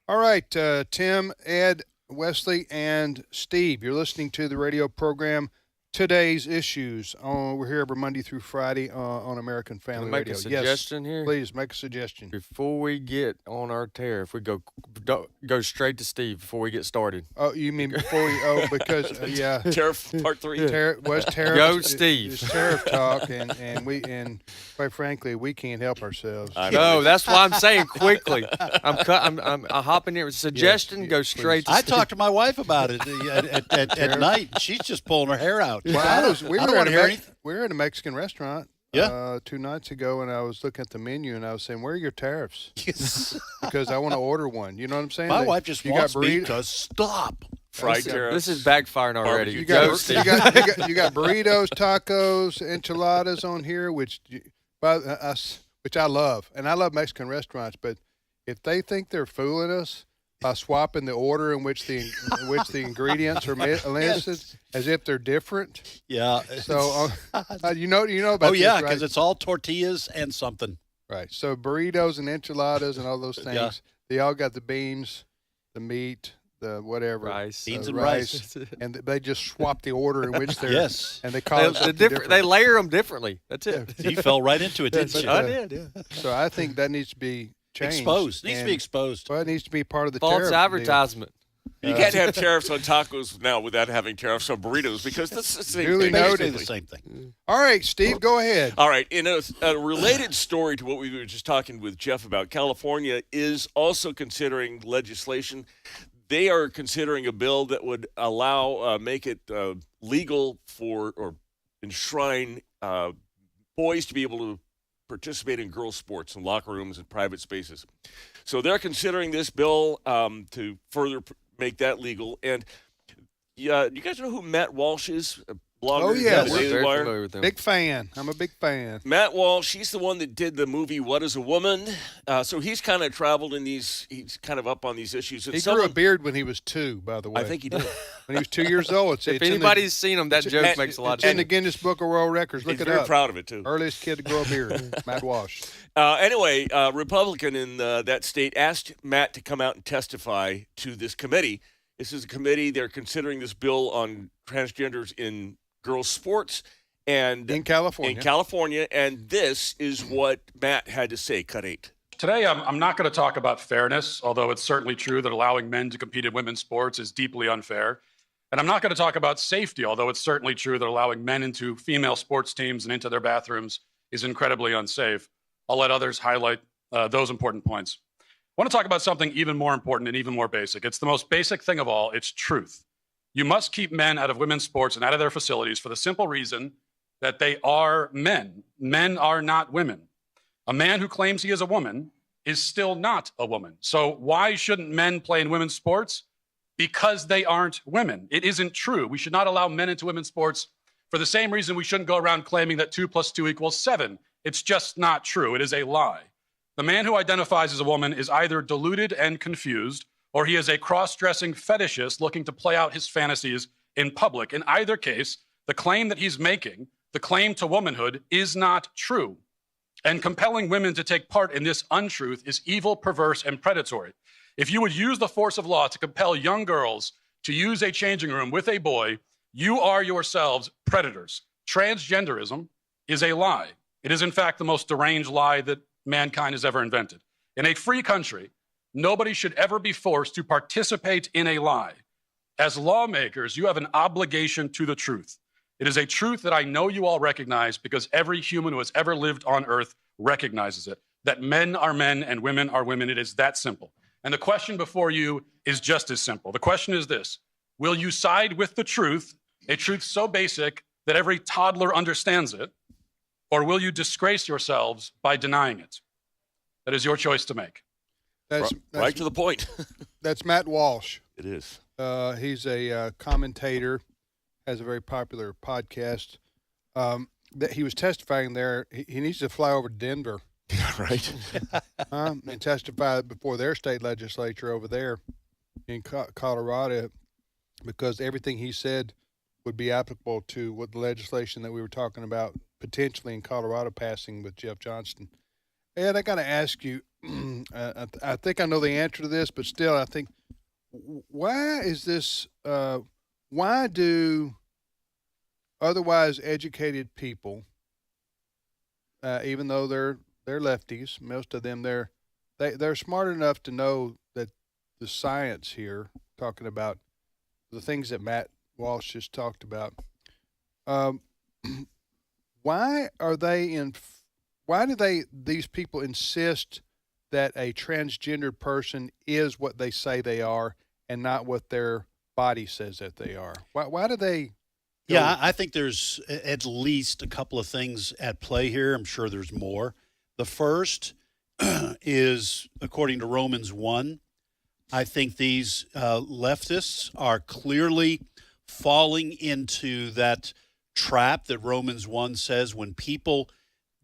All right, Tim, Ed, Wesley, and Steve, you're listening to the radio program Today's Issues. We're here every Monday through Friday on American Family
Can I make
Radio.
a suggestion here?
Please make a suggestion.
Before we get on our tariff, we go straight to Steve before we get started.
Oh, you mean before we? Oh, because yeah.
Tariff part 3.
Tariff.
Go, Steve.
It's tariff talk, and quite frankly, we can't help ourselves.
No, that's why I'm saying quickly. I'm hopping here with a suggestion. Go straight.
I talked to my wife about it at night. She's just pulling her hair out.
Well, we were at a Mexican restaurant
2
nights ago, and I was looking at the menu, and I was saying, where are your tariffs? Because I want to order one. You know what I'm saying?
My wife just wants me to stop.
Fried tariffs.
This is backfiring already.
You got burritos, tacos, enchiladas on here, which I love. And I love Mexican restaurants, but if they think they're fooling us by swapping the order in which the ingredients are listed as if they're different.
Yeah.
So you know about
Oh yeah,
this,
because
right?
it's all tortillas and something.
Right. So burritos and enchiladas and all those things, they all got the beans, the meat, the whatever,
beans
and rice,
and they just swap the order in which they're.
Yes.
And they call it different.
They layer them differently. That's it.
You fell right into it, didn't you?
I did. Yeah.
So I think that needs to be changed.
Exposed. Needs to be exposed.
Well, it needs to be part of the
false
tariff
advertisement.
You can't have tariffs on tacos now without having tariffs on burritos because that's the same
Duly
thing.
noted.
The same thing.
All right, Steve, go ahead.
All right. In a related story to what we were just talking with Jeff about, California is also considering legislation they are considering a bill that would allow, make it legal for or enshrine boys to be able to participate in girls' sports in locker rooms and private spaces. So they're considering this bill to further make that legal. And you guys know who Matt Walsh is? A blogger.
Oh, yeah.
The
We're
Daily
very
Wire.
familiar with him. Big fan. I'm a big fan.
Matt Walsh, he's the one that did the movie What is a Woman? So he's kind of traveled in these, he's kind of up on these issues. And
He grew a beard when he was 2, by the way.
I think he did.
When he was 2 years old.
If anybody's seen him, that joke makes a lot of
It's in the
sense.
Guinness Book of World Records. Look
He's
it
very
up.
proud of it, too.
Earliest kid to grow a beard, Matt Walsh.
Anyway, Republican in that state asked Matt to come out and testify to this committee. This is a committee. They're considering this bill on transgenders in girls' sports and
in California.
And this is what Matt had to say. Cut 8.
Today, I'm not going to talk about fairness, although it's certainly true that allowing men to compete in women's sports is deeply unfair. And I'm not going to talk about safety, although it's certainly true that allowing men into female sports teams and into their bathrooms is incredibly unsafe. I'll let others highlight those important points. I want to talk about something even more important and even more basic. It's the most basic thing of all. It's truth. You must keep men out of women's sports and out of their facilities for the simple reason that they are men. Men are not women. A man who claims he is a woman is still not a woman. So why shouldn't men play in women's sports? Because they aren't women. It isn't true. We should not allow men into women's sports for the same reason we shouldn't go around claiming that 2 + 2 = 7. It's just not true. It is a lie. The man who identifies as a woman is either deluded and confused, or he is a cross-dressing fetishist looking to play out his fantasies in public. In either case, the claim that he's making, the claim to womanhood, is not true. And compelling women to take part in this untruth is evil, perverse, and predatory. If you would use the force of law to compel young girls to use a changing room with a boy, you are yourselves predators. Transgenderism is a lie. It is, in fact, the most deranged lie that mankind has ever invented. In a free country, nobody should ever be forced to participate in a lie. As lawmakers, you have an obligation to the truth. It is a truth that I know you all recognize because every human who has ever lived on earth recognizes it, that men are men and women are women. It is that simple. And the question before you is just as simple. The question is this: will you side with the truth, a truth so basic that every toddler understands it, or will you disgrace yourselves by denying it? That is your choice to make.
That's
right to the point.
That's Matt Walsh.
It is.
He's a commentator, has a very popular podcast. That he was testifying there. He needs to fly over to Denver.
Right.
And testify before their state legislature over there in Colorado, because everything he said would be applicable to what the legislation that we were talking about potentially in Colorado passing with Jeff Johnston. Ed, I got to ask you, I think I know the answer to this, but still, I think, why is this, why do otherwise educated people, even though they're lefties, most of them, they're smart enough to know that the science here, talking about the things that Matt Walsh just talked about, why do these people insist that a transgendered person is what they say they are and not what their body says that they are? Why do they?
Yeah, I think there's at least a couple of things at play here. I'm sure there's more. The first is, according to Romans 1, I think these leftists are clearly falling into that trap that Romans 1 says when people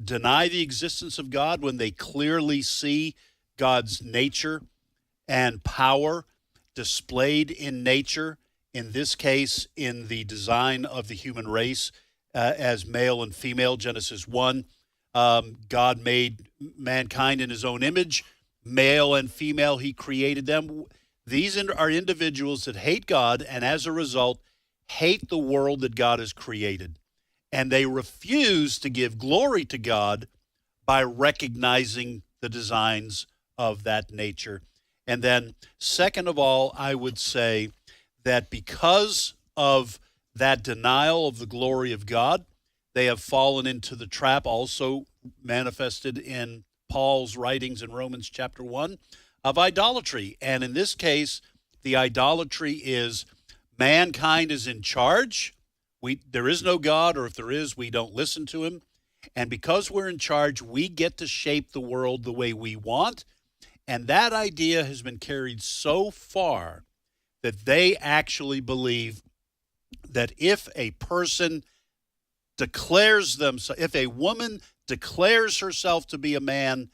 deny the existence of God, when they clearly see God's nature and power displayed in nature, in this case, in the design of the human race as male and female. Genesis 1, God made mankind in his own image. Male and female, he created them. These are individuals that hate God and as a result hate the world that God has created. And they refuse to give glory to God by recognizing the designs of that nature. And then, second of all, I would say that because of that denial of the glory of God, they have fallen into the trap, also manifested in Paul's writings in Romans chapter 1, of idolatry. And in this case, The idolatry is mankind is in charge. There is no God, or if there is, we don't listen to him. And because we're in charge, we get to shape the world the way we want. And that idea has been carried so far that they actually believe that if a person declares themselves, if a woman declares herself to be a man,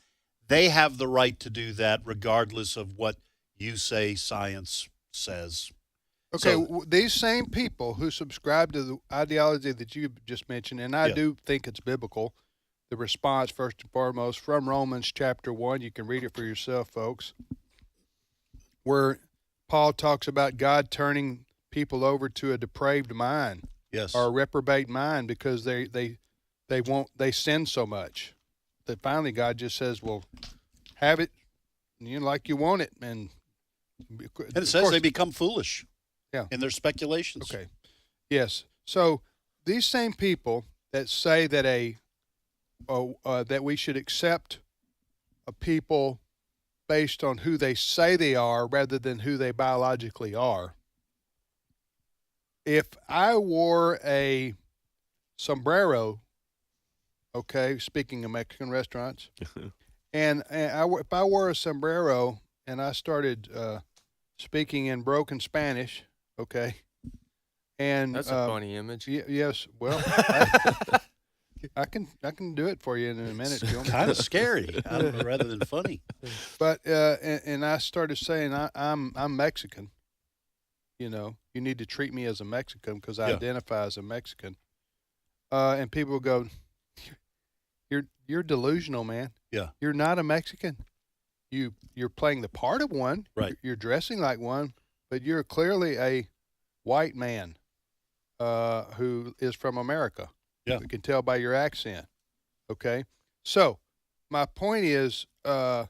they have the right to do that regardless of what you say science says.
Okay,
So,
these same people who subscribe to the ideology that you just mentioned, and I do think it's biblical, the response, first and foremost, from Romans chapter 1, you can read it for yourself, folks, where Paul talks about God turning people over to a depraved mind, or a reprobate mind, because they sin so much that finally God just says, well, have it like you want it. And
it says they become foolish.
Yeah.
In their speculations.
Okay. Yes. So these same people that say that that we should accept a people based on who they say they are rather than who they biologically are. If I wore a sombrero, okay, speaking of Mexican restaurants, and if I wore a sombrero and I started speaking in broken Spanish, okay, and
that's a funny image.
Yes, well, I can do it for you in a minute.
Kind of scary, rather than funny.
But and I started saying I'm Mexican. You need to treat me as a Mexican because I identify as a Mexican. And people go, you're delusional, man.
Yeah,
you're not a Mexican. You're playing the part of one.
Right.
You're dressing like one, but you're clearly a white man who is from America.
Yeah.
You can tell by your accent. Okay. So my point is the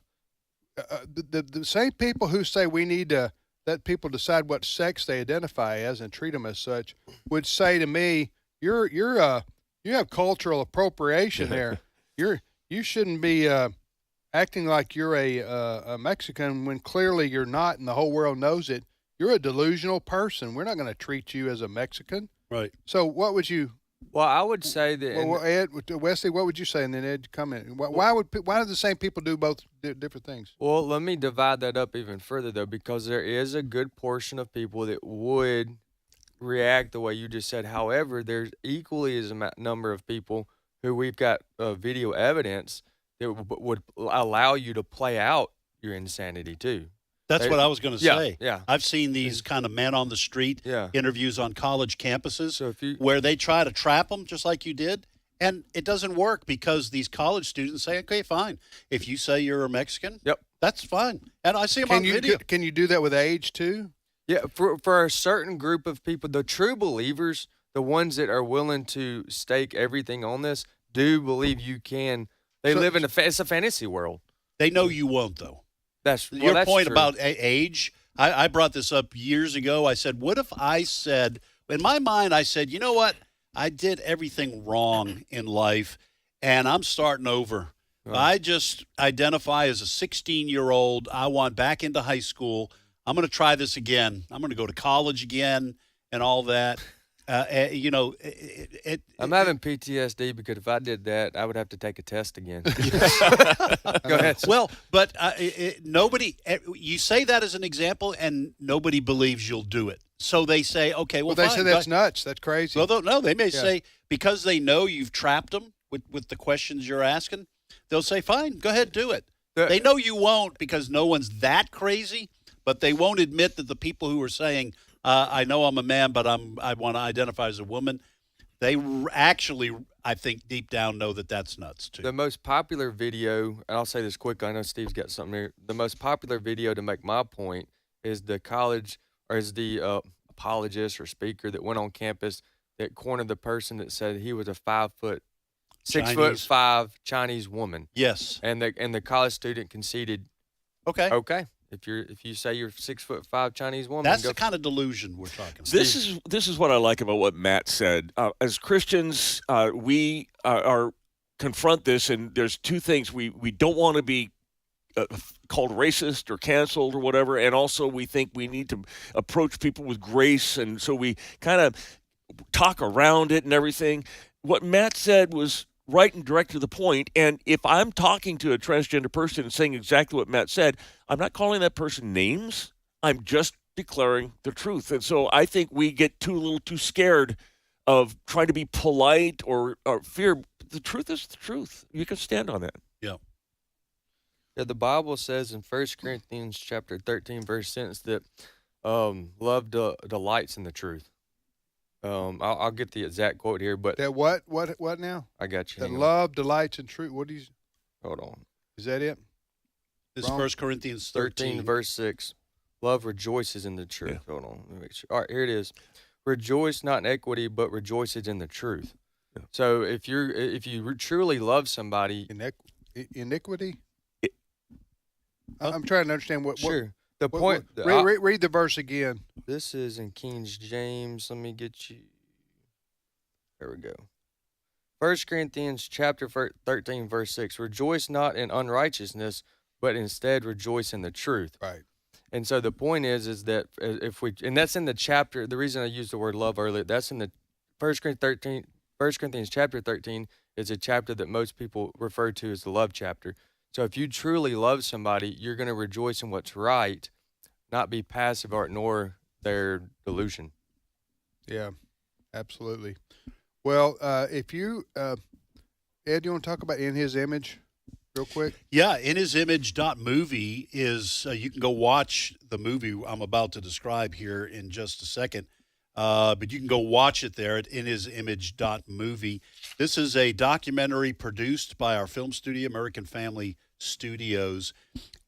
same people who say we need to let people decide what sex they identify as and treat them as such would say to me, you have cultural appropriation there. You shouldn't be acting like you're a Mexican when clearly you're not, and the whole world knows it. You're a delusional person. We're not going to treat you as a Mexican.
Right.
So what would you?
Well, I would say that.
Well, Ed, Wesley, what would you say? And then Ed, comment. Why do the same people do both different things?
Well, let me divide that up even further, though, because there is a good portion of people that would react the way you just said. However, there's equally as a number of people who we've got video evidence that would allow you to play out your insanity too.
That's what I was going to say.
Yeah.
I've seen these kind of men on the street interviews on college campuses where they try to trap them just like you did, and it doesn't work because these college students say, okay, fine. If you say you're a Mexican, that's fine. And I see them on video.
Can you do that with age too?
Yeah, for a certain group of people, the true believers, the ones that are willing to stake everything on this, do believe you can. They live in it's a fantasy world.
They know you won't, though.
That's
point
true.
about age. I brought this up years ago. I said, what if I said, in my mind, I said, you know what? I did everything wrong in life, and I'm starting over. Right. I just identify as a 16-year-old. I want back into high school. I'm going to try this again. I'm going to go to college again and all that. I'm
having PTSD because if I did that, I would have to take a test again. Go ahead.
Well, but nobody, you say that as an example, and nobody believes you'll do it. So they say, okay, well,
they
fine,
say that's nuts. That's crazy.
Well, no, they may say, because they know you've trapped them with the questions you're asking, they'll say, fine, go ahead, do it. They know you won't because no one's that crazy, but they won't admit that the people who are saying, I know I'm a man, but I want to identify as a woman. They actually, I think, deep down know that that's nuts, too.
The most popular video, and I'll say this quick, I know Steve's got something here. The most popular video to make my point is the apologist or speaker that went on campus that cornered the person that said he was a 6'5" Chinese woman.
Yes.
And the college student conceded, okay. If you say you're 6'5" Chinese woman,
that's the kind of delusion we're talking about.
This is what I like about what Matt said. As Christians, we are confront this, and there's two things we don't want to be called racist or canceled or whatever, and also we think we need to approach people with grace, and so we kind of talk around it and everything. What Matt said was right and direct to the point, and if I'm talking to a transgender person and saying exactly what Matt said, I'm not calling that person names. I'm just declaring the truth. And so I think we get a little too scared of trying to be polite or fear. The truth is the truth. You can stand on that.
Yeah.
Yeah, the Bible says in 1 Corinthians chapter 13, verse 6 that love delights in the truth. I'll get the exact quote here, but
that what now?
I got you.
That love delights in truth. What do you?
Hold on.
Is that it?
This is 1 Corinthians 13,
verse 6. Love rejoices in the truth. Yeah. Hold on. Let me make sure. All right, here it is. Rejoice not in equity, but rejoices in the truth. Yeah. So if you truly love somebody,
iniquity. I'm trying to understand what.
Sure. The point.
Read the verse again.
This is in King James. Let me get you. There we go. 1 Corinthians chapter 13, verse 6. Rejoice not in unrighteousness, but instead rejoice in the truth.
Right.
And so the point is that if we, and that's in the chapter, the reason I used the word love earlier, that's in the 1 Corinthians chapter 13 is a chapter that most people refer to as the love chapter. So if you truly love somebody, you're going to rejoice in what's right, not be passive or ignore their delusion.
Yeah, absolutely. Well, if you, Ed, you want to talk about In His Image real quick?
Yeah, inhisimage.movie is, you can go watch the movie I'm about to describe here in just a second. But you can go watch it there at inhisimage.movie. This is a documentary produced by our film studio, American Family Studios.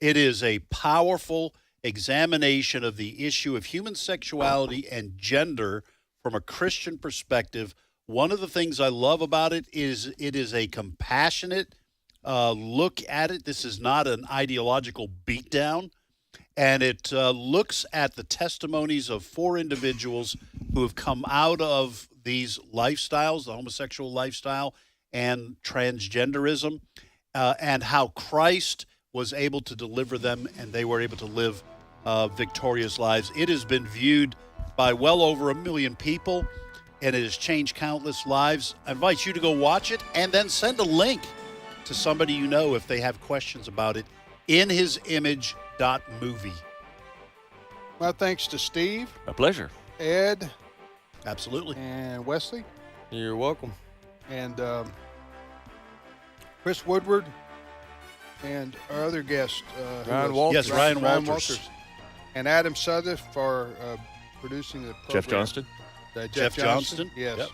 It is a powerful examination of the issue of human sexuality and gender from a Christian perspective. One of the things I love about it is a compassionate look at it. This is not an ideological beatdown. And it looks at the testimonies of 4 individuals who have come out of these lifestyles, the homosexual lifestyle and transgenderism, and how Christ was able to deliver them and they were able to live victorious lives. It has been viewed by well over 1 million people, and it has changed countless lives. I invite you to go watch it and then send a link to somebody you know if they have questions about it. inhisimage.movie.
My thanks to Steve.
A pleasure.
Ed.
Absolutely.
And Wesley.
You're welcome.
And Chris Woodward. And our other guest.
Ryan Walters.
Yes, Ryan Walters.
And Adam Southern for producing the program.
Jeff Johnston.
Jeff Johnston.
Yes.
Yep.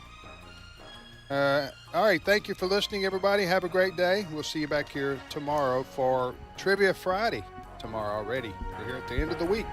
All right. Thank you for listening, everybody. Have a great day. We'll see you back here tomorrow for Trivia Friday. Tomorrow already. We're here at the end of the week.